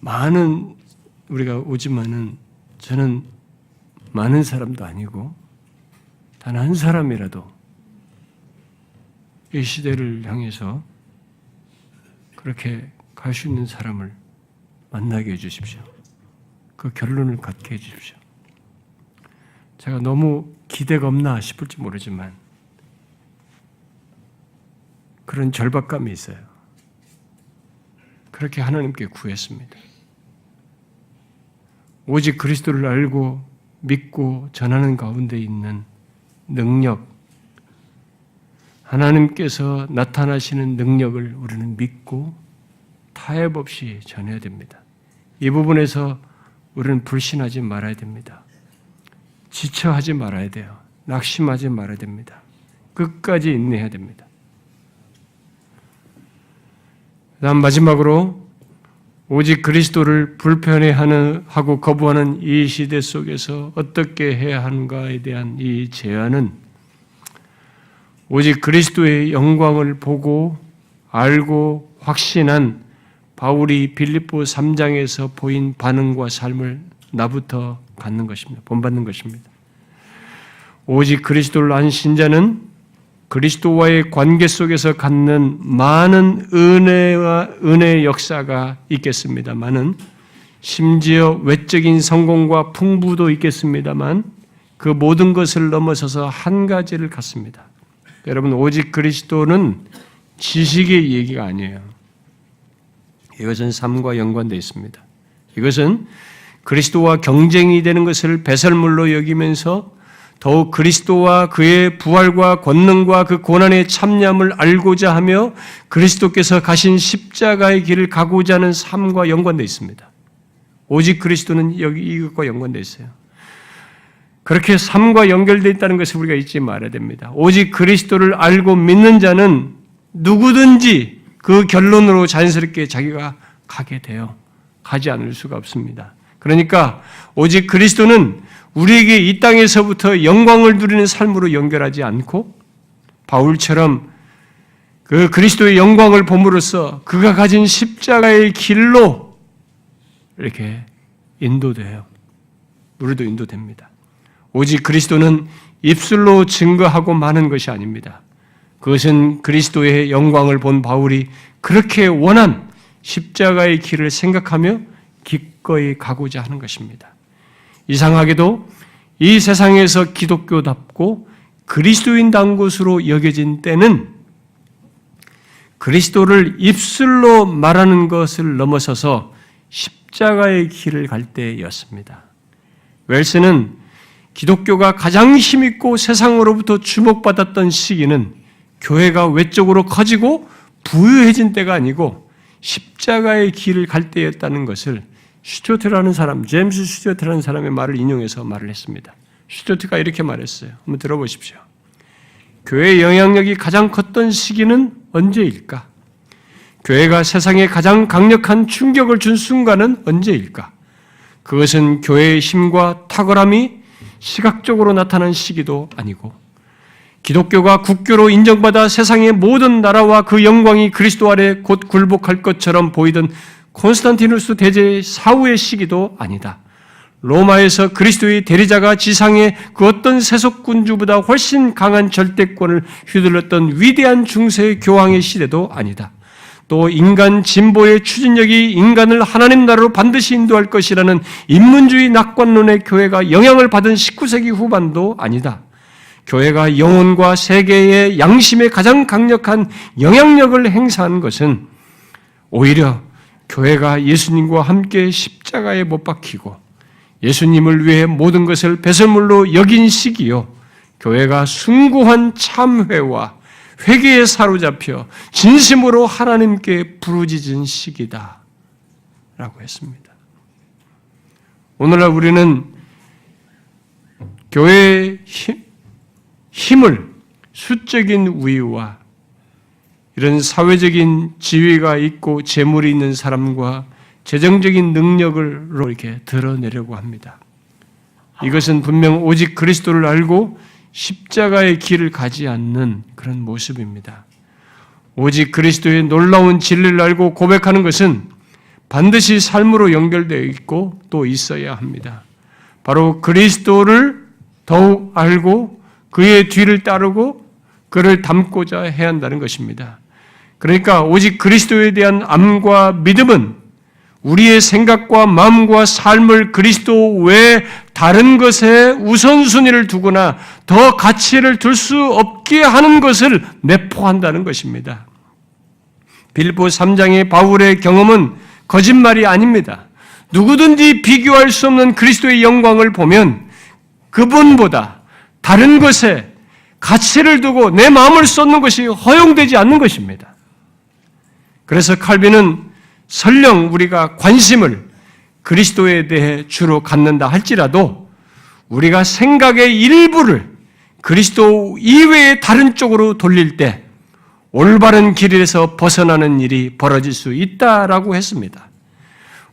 많은 우리가 오지만은 저는 많은 사람도 아니고 단 한 사람이라도 이 시대를 향해서 그렇게 갈 수 있는 사람을 만나게 해주십시오. 그 결론을 갖게 해주십시오. 제가 너무 기대가 없나 싶을지 모르지만 그런 절박감이 있어요. 그렇게 하나님께 구했습니다. 오직 그리스도를 알고 믿고 전하는 가운데 있는 능력, 하나님께서 나타나시는 능력을 우리는 믿고 타협 없이 전해야 됩니다. 이 부분에서 우리는 불신하지 말아야 됩니다. 지쳐하지 말아야 돼요. 낙심하지 말아야 됩니다. 끝까지 인내해야 됩니다. 그다음 마지막으로 오직 그리스도를 불편해하고 거부하는 이 시대 속에서 어떻게 해야 하는가에 대한 이 제안은 오직 그리스도의 영광을 보고 알고 확신한 바울이 빌립보 3장에서 보인 반응과 삶을 나부터 갖는 것입니다. 본받는 것입니다. 오직 그리스도를 안 신자는 그리스도와의 관계 속에서 갖는 많은 은혜의 역사가 있겠습니다만은 심지어 외적인 성공과 풍부도 있겠습니다만 그 모든 것을 넘어서서 한 가지를 갖습니다. 여러분, 오직 그리스도는 지식의 얘기가 아니에요. 이것은 삶과 연관되어 있습니다. 이것은 그리스도와 경쟁이 되는 것을 배설물로 여기면서 더욱 그리스도와 그의 부활과 권능과 그 고난의 참념을 알고자 하며 그리스도께서 가신 십자가의 길을 가고자 하는 삶과 연관되어 있습니다. 오직 그리스도는 여기 이것과 연관되어 있어요. 그렇게 삶과 연결되어 있다는 것을 우리가 잊지 말아야 됩니다. 오직 그리스도를 알고 믿는 자는 누구든지 그 결론으로 자연스럽게 자기가 가게 돼요. 가지 않을 수가 없습니다. 그러니까 오직 그리스도는 우리에게 이 땅에서부터 영광을 누리는 삶으로 연결하지 않고 바울처럼 그 그리스도의 영광을 봄으로써 그가 가진 십자가의 길로 이렇게 인도돼요. 우리도 인도됩니다. 오직 그리스도는 입술로 증거하고 마는 것이 아닙니다. 그것은 그리스도의 영광을 본 바울이 그렇게 원한 십자가의 길을 생각하며 기꺼이 가고자 하는 것입니다. 이상하게도 이 세상에서 기독교답고 그리스도인다운 것으로 여겨진 때는 그리스도를 입술로 말하는 것을 넘어서서 십자가의 길을 갈 때였습니다. 웰스는 기독교가 가장 힘있고 세상으로부터 주목받았던 시기는 교회가 외적으로 커지고 부유해진 때가 아니고 십자가의 길을 갈 때였다는 것을 슈튜어트라는 사람, 제임스 슈튜어트라는 사람의 말을 인용해서 말을 했습니다. 슈튜어트가 이렇게 말했어요. 한번 들어보십시오. 교회의 영향력이 가장 컸던 시기는 언제일까? 교회가 세상에 가장 강력한 충격을 준 순간은 언제일까? 그것은 교회의 힘과 탁월함이 시각적으로 나타난 시기도 아니고 기독교가 국교로 인정받아 세상의 모든 나라와 그 영광이 그리스도 아래 곧 굴복할 것처럼 보이던 콘스탄티누스 대제의 사후의 시기도 아니다. 로마에서 그리스도의 대리자가 지상의 그 어떤 세속군주보다 훨씬 강한 절대권을 휘둘렀던 위대한 중세의 교황의 시대도 아니다. 또 인간 진보의 추진력이 인간을 하나님 나라로 반드시 인도할 것이라는 인문주의 낙관론의 교회가 영향을 받은 19세기 후반도 아니다. 교회가 영혼과 세계의 양심에 가장 강력한 영향력을 행사한 것은 오히려 교회가 예수님과 함께 십자가에 못 박히고 예수님을 위해 모든 것을 배설물로 여긴 시기요. 교회가 숭고한 참회와 회개에 사로잡혀 진심으로 하나님께 부르짖은 시기다. 라고 했습니다. 오늘날 우리는 교회의 힘을 수적인 우위와 이런 사회적인 지위가 있고 재물이 있는 사람과 재정적인 능력으로 이렇게 드러내려고 합니다. 이것은 분명 오직 그리스도를 알고 십자가의 길을 가지 않는 그런 모습입니다. 오직 그리스도의 놀라운 진리를 알고 고백하는 것은 반드시 삶으로 연결되어 있고 또 있어야 합니다. 바로 그리스도를 더욱 알고 그의 뒤를 따르고 그를 닮고자 해야 한다는 것입니다. 그러니까 오직 그리스도에 대한 암과 믿음은 우리의 생각과 마음과 삶을 그리스도 외에 다른 것에 우선순위를 두거나 더 가치를 둘 수 없게 하는 것을 내포한다는 것입니다. 빌립보 3장의 바울의 경험은 거짓말이 아닙니다. 누구든지 비교할 수 없는 그리스도의 영광을 보면 그분보다 다른 것에 가치를 두고 내 마음을 쏟는 것이 허용되지 않는 것입니다. 그래서 칼빈은 설령 우리가 관심을 그리스도에 대해 주로 갖는다 할지라도 우리가 생각의 일부를 그리스도 이외의 다른 쪽으로 돌릴 때 올바른 길에서 벗어나는 일이 벌어질 수 있다라고 했습니다.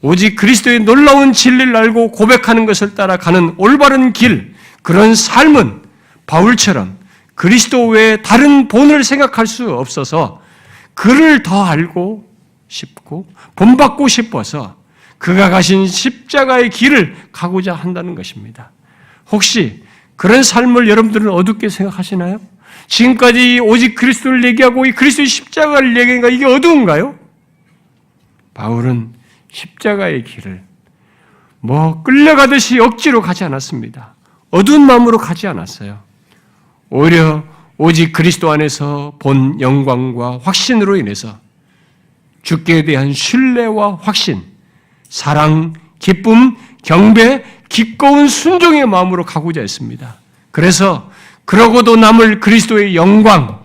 오직 그리스도의 놀라운 진리를 알고 고백하는 것을 따라가는 올바른 길, 그런 삶은 바울처럼 그리스도 외에 다른 본을 생각할 수 없어서 그를 더 알고 싶고 본받고 싶어서 그가 가신 십자가의 길을 가고자 한다는 것입니다. 혹시 그런 삶을 여러분들은 어둡게 생각하시나요? 지금까지 오직 그리스도를 얘기하고 이 그리스도의 십자가를 얘기하니까 이게 어두운가요? 바울은 십자가의 길을 끌려가듯이 억지로 가지 않았습니다. 어두운 마음으로 가지 않았어요. 오히려 오직 그리스도 안에서 본 영광과 확신으로 인해서 주께 대한 신뢰와 확신, 사랑, 기쁨, 경배, 기꺼운 순종의 마음으로 가고자 했습니다. 그래서 그러고도 남을 그리스도의 영광,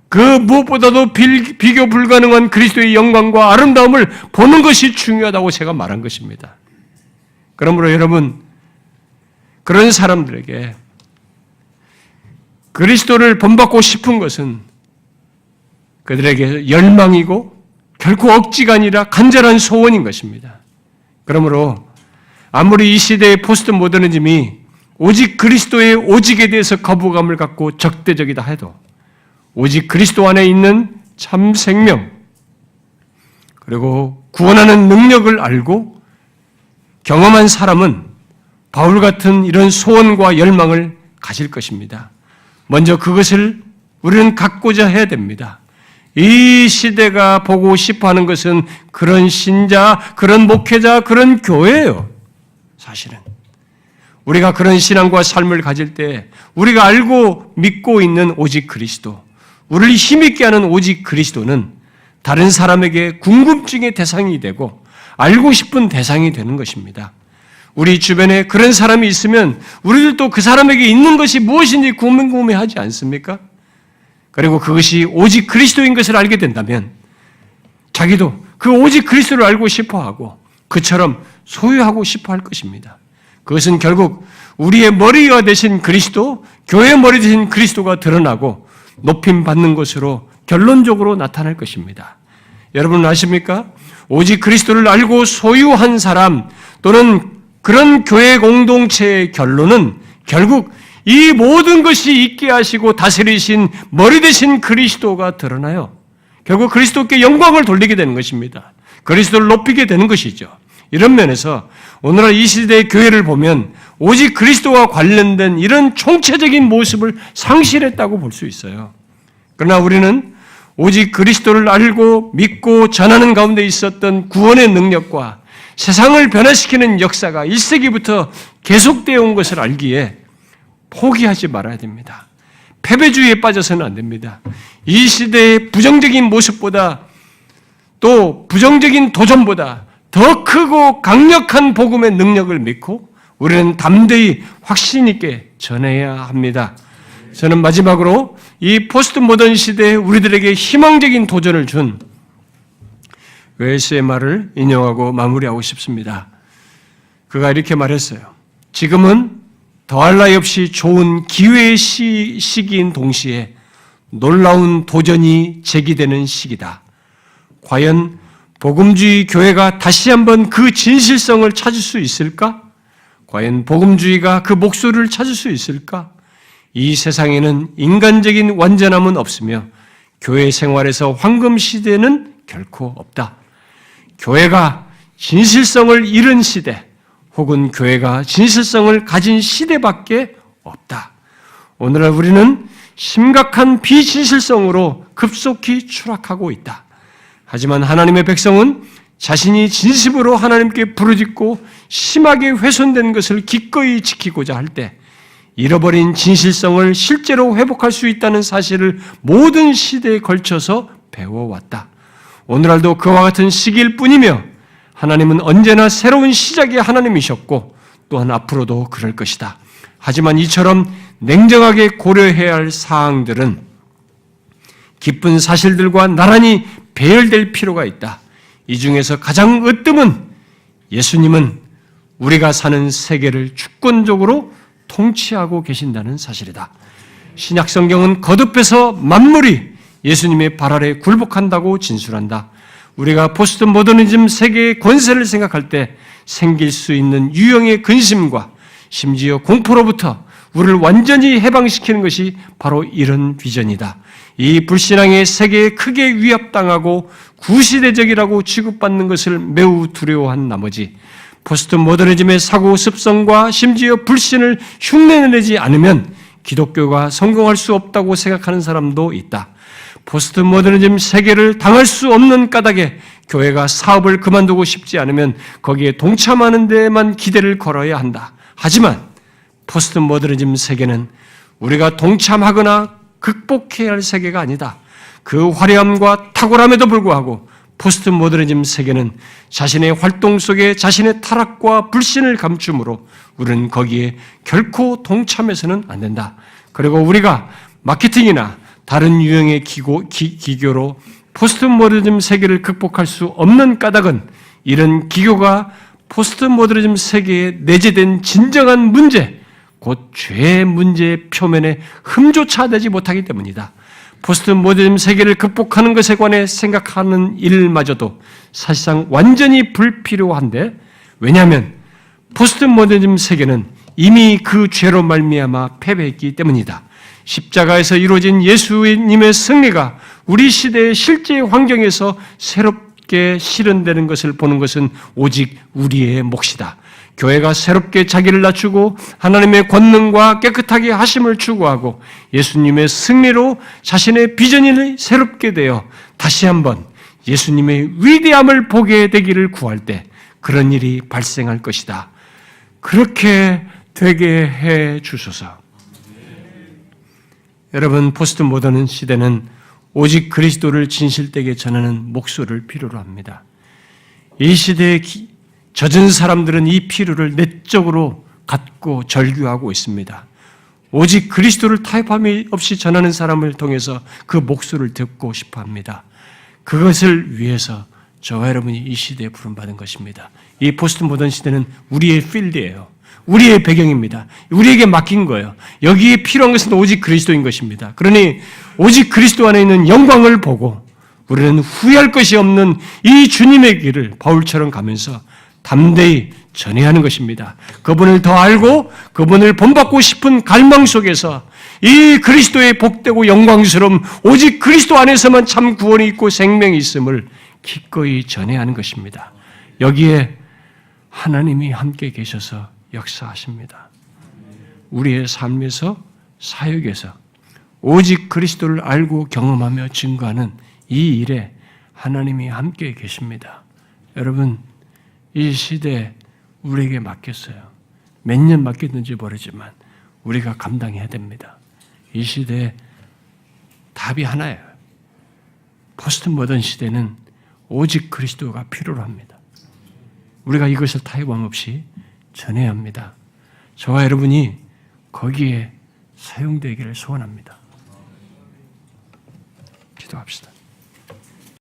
그 무엇보다도 비교 불가능한 그리스도의 영광과 아름다움을 보는 것이 중요하다고 제가 말한 것입니다. 그러므로 여러분, 그런 사람들에게 그리스도를 본받고 싶은 것은 그들에게 열망이고 결코 억지가 아니라 간절한 소원인 것입니다. 그러므로 아무리 이 시대의 포스트 모더니즘이 오직 그리스도의 오직에 대해서 거부감을 갖고 적대적이다 해도 오직 그리스도 안에 있는 참 생명 그리고 구원하는 능력을 알고 경험한 사람은 바울 같은 이런 소원과 열망을 가질 것입니다. 먼저 그것을 우리는 갖고자 해야 됩니다. 이 시대가 보고 싶어하는 것은 그런 신자, 그런 목회자, 그런 교회예요. 사실은 우리가 그런 신앙과 삶을 가질 때 우리가 알고 믿고 있는 오직 그리스도, 우리를 힘있게 하는 오직 그리스도는 다른 사람에게 궁금증의 대상이 되고 알고 싶은 대상이 되는 것입니다. 우리 주변에 그런 사람이 있으면 우리들도 그 사람에게 있는 것이 무엇인지 궁금해하지 않습니까? 그리고 그것이 오직 그리스도인 것을 알게 된다면 자기도 그 오직 그리스도를 알고 싶어하고 그처럼 소유하고 싶어할 것입니다. 그것은 결국 우리의 머리가 되신 그리스도, 교회의 머리 되신 그리스도가 드러나고 높임받는 것으로 결론적으로 나타날 것입니다. 여러분 아십니까? 오직 그리스도를 알고 소유한 사람 또는 그런 교회 공동체의 결론은 결국 이 모든 것이 있게 하시고 다스리신 머리 되신 그리스도가 드러나요. 결국 그리스도께 영광을 돌리게 되는 것입니다. 그리스도를 높이게 되는 것이죠. 이런 면에서 오늘날 이 시대의 교회를 보면 오직 그리스도와 관련된 이런 총체적인 모습을 상실했다고 볼 수 있어요. 그러나 우리는 오직 그리스도를 알고 믿고 전하는 가운데 있었던 구원의 능력과 세상을 변화시키는 역사가 1세기부터 계속되어 온 것을 알기에 포기하지 말아야 됩니다. 패배주의에 빠져서는 안 됩니다. 이 시대의 부정적인 모습보다 또 부정적인 도전보다 더 크고 강력한 복음의 능력을 믿고 우리는 담대히 확신 있게 전해야 합니다. 저는 마지막으로 이 포스트 모던 시대에 우리들에게 희망적인 도전을 준 웰스의 말을 인용하고 마무리하고 싶습니다. 그가 이렇게 말했어요. 지금은 더할 나위 없이 좋은 기회의 시기인 동시에 놀라운 도전이 제기되는 시기다. 과연 복음주의 교회가 다시 한번 그 진실성을 찾을 수 있을까? 과연 복음주의가 그 목소리를 찾을 수 있을까? 이 세상에는 인간적인 완전함은 없으며 교회 생활에서 황금 시대는 결코 없다. 교회가 진실성을 잃은 시대 혹은 교회가 진실성을 가진 시대밖에 없다. 오늘날 우리는 심각한 비진실성으로 급속히 추락하고 있다. 하지만 하나님의 백성은 자신이 진심으로 하나님께 부르짖고 심하게 훼손된 것을 기꺼이 지키고자 할 때 잃어버린 진실성을 실제로 회복할 수 있다는 사실을 모든 시대에 걸쳐서 배워왔다. 오늘날도 그와 같은 시기일 뿐이며 하나님은 언제나 새로운 시작의 하나님이셨고 또한 앞으로도 그럴 것이다. 하지만 이처럼 냉정하게 고려해야 할 사항들은 기쁜 사실들과 나란히 배열될 필요가 있다. 이 중에서 가장 으뜸은 예수님은 우리가 사는 세계를 주권적으로 통치하고 계신다는 사실이다. 신약 성경은 거듭해서 만물이 예수님의 발 아래 굴복한다고 진술한다. 우리가 포스트 모더니즘 세계의 권세를 생각할 때 생길 수 있는 유형의 근심과 심지어 공포로부터 우리를 완전히 해방시키는 것이 바로 이런 비전이다. 이 불신앙의 세계에 크게 위협당하고 구시대적이라고 취급받는 것을 매우 두려워한 나머지 포스트 모더니즘의 사고 습성과 심지어 불신을 흉내내지 않으면 기독교가 성공할 수 없다고 생각하는 사람도 있다. 포스트 모더니즘 세계를 당할 수 없는 까닭에 교회가 사업을 그만두고 싶지 않으면 거기에 동참하는 데에만 기대를 걸어야 한다. 하지만 포스트 모더니즘 세계는 우리가 동참하거나 극복해야 할 세계가 아니다. 그 화려함과 탁월함에도 불구하고 포스트 모더니즘 세계는 자신의 활동 속에 자신의 타락과 불신을 감추므로 우리는 거기에 결코 동참해서는 안 된다. 그리고 우리가 마케팅이나 다른 유형의 기교로 포스트 모더니즘 세계를 극복할 수 없는 까닭은 이런 기교가 포스트 모더니즘 세계에 내재된 진정한 문제, 곧 죄의 문제의 표면에 흠조차 되지 못하기 때문이다. 포스트 모더니즘 세계를 극복하는 것에 관해 생각하는 일마저도 사실상 완전히 불필요한데, 왜냐하면 포스트 모더니즘 세계는 이미 그 죄로 말미암아 패배했기 때문이다. 십자가에서 이루어진 예수님의 승리가 우리 시대의 실제 환경에서 새롭게 실현되는 것을 보는 것은 오직 우리의 몫이다. 교회가 새롭게 자기를 낮추고 하나님의 권능과 깨끗하게 하심을 추구하고 예수님의 승리로 자신의 비전이 새롭게 되어 다시 한번 예수님의 위대함을 보게 되기를 구할 때 그런 일이 발생할 것이다. 그렇게 되게 해 주소서. 여러분, 포스트 모더는 시대는 오직 그리스도를 진실되게 전하는 목소리를 필요로 합니다. 이 시대의 젖은 사람들은 이 필요를 내적으로 갖고 절규하고 있습니다. 오직 그리스도를 타협함이 없이 전하는 사람을 통해서 그 목소리를 듣고 싶어 합니다. 그것을 위해서 저와 여러분이 이 시대에 부름받은 것입니다. 이 포스트 모던 시대는 우리의 필드예요. 우리의 배경입니다. 우리에게 맡긴 거예요. 여기에 필요한 것은 오직 그리스도인 것입니다. 그러니 오직 그리스도 안에 있는 영광을 보고 우리는 후회할 것이 없는 이 주님의 길을 바울처럼 가면서 담대히 전해야 하는 것입니다. 그분을 더 알고 그분을 본받고 싶은 갈망 속에서 이 그리스도의 복되고 영광스러움, 오직 그리스도 안에서만 참 구원이 있고 생명이 있음을 기꺼이 전해야 하는 것입니다. 여기에 하나님이 함께 계셔서 역사하십니다. 우리의 삶에서, 사역에서 오직 그리스도를 알고 경험하며 증거하는 이 일에 하나님이 함께 계십니다. 여러분, 이 시대에 우리에게 맡겼어요. 몇 년 맡겼는지 모르지만 우리가 감당해야 됩니다. 이 시대에 답이 하나예요. 포스트 모던 시대는 오직 그리스도가 필요로 합니다. 우리가 이것을 타협함 없이 전해야 합니다. 저와 여러분이 거기에 사용되기를 소원합니다. 기도합시다.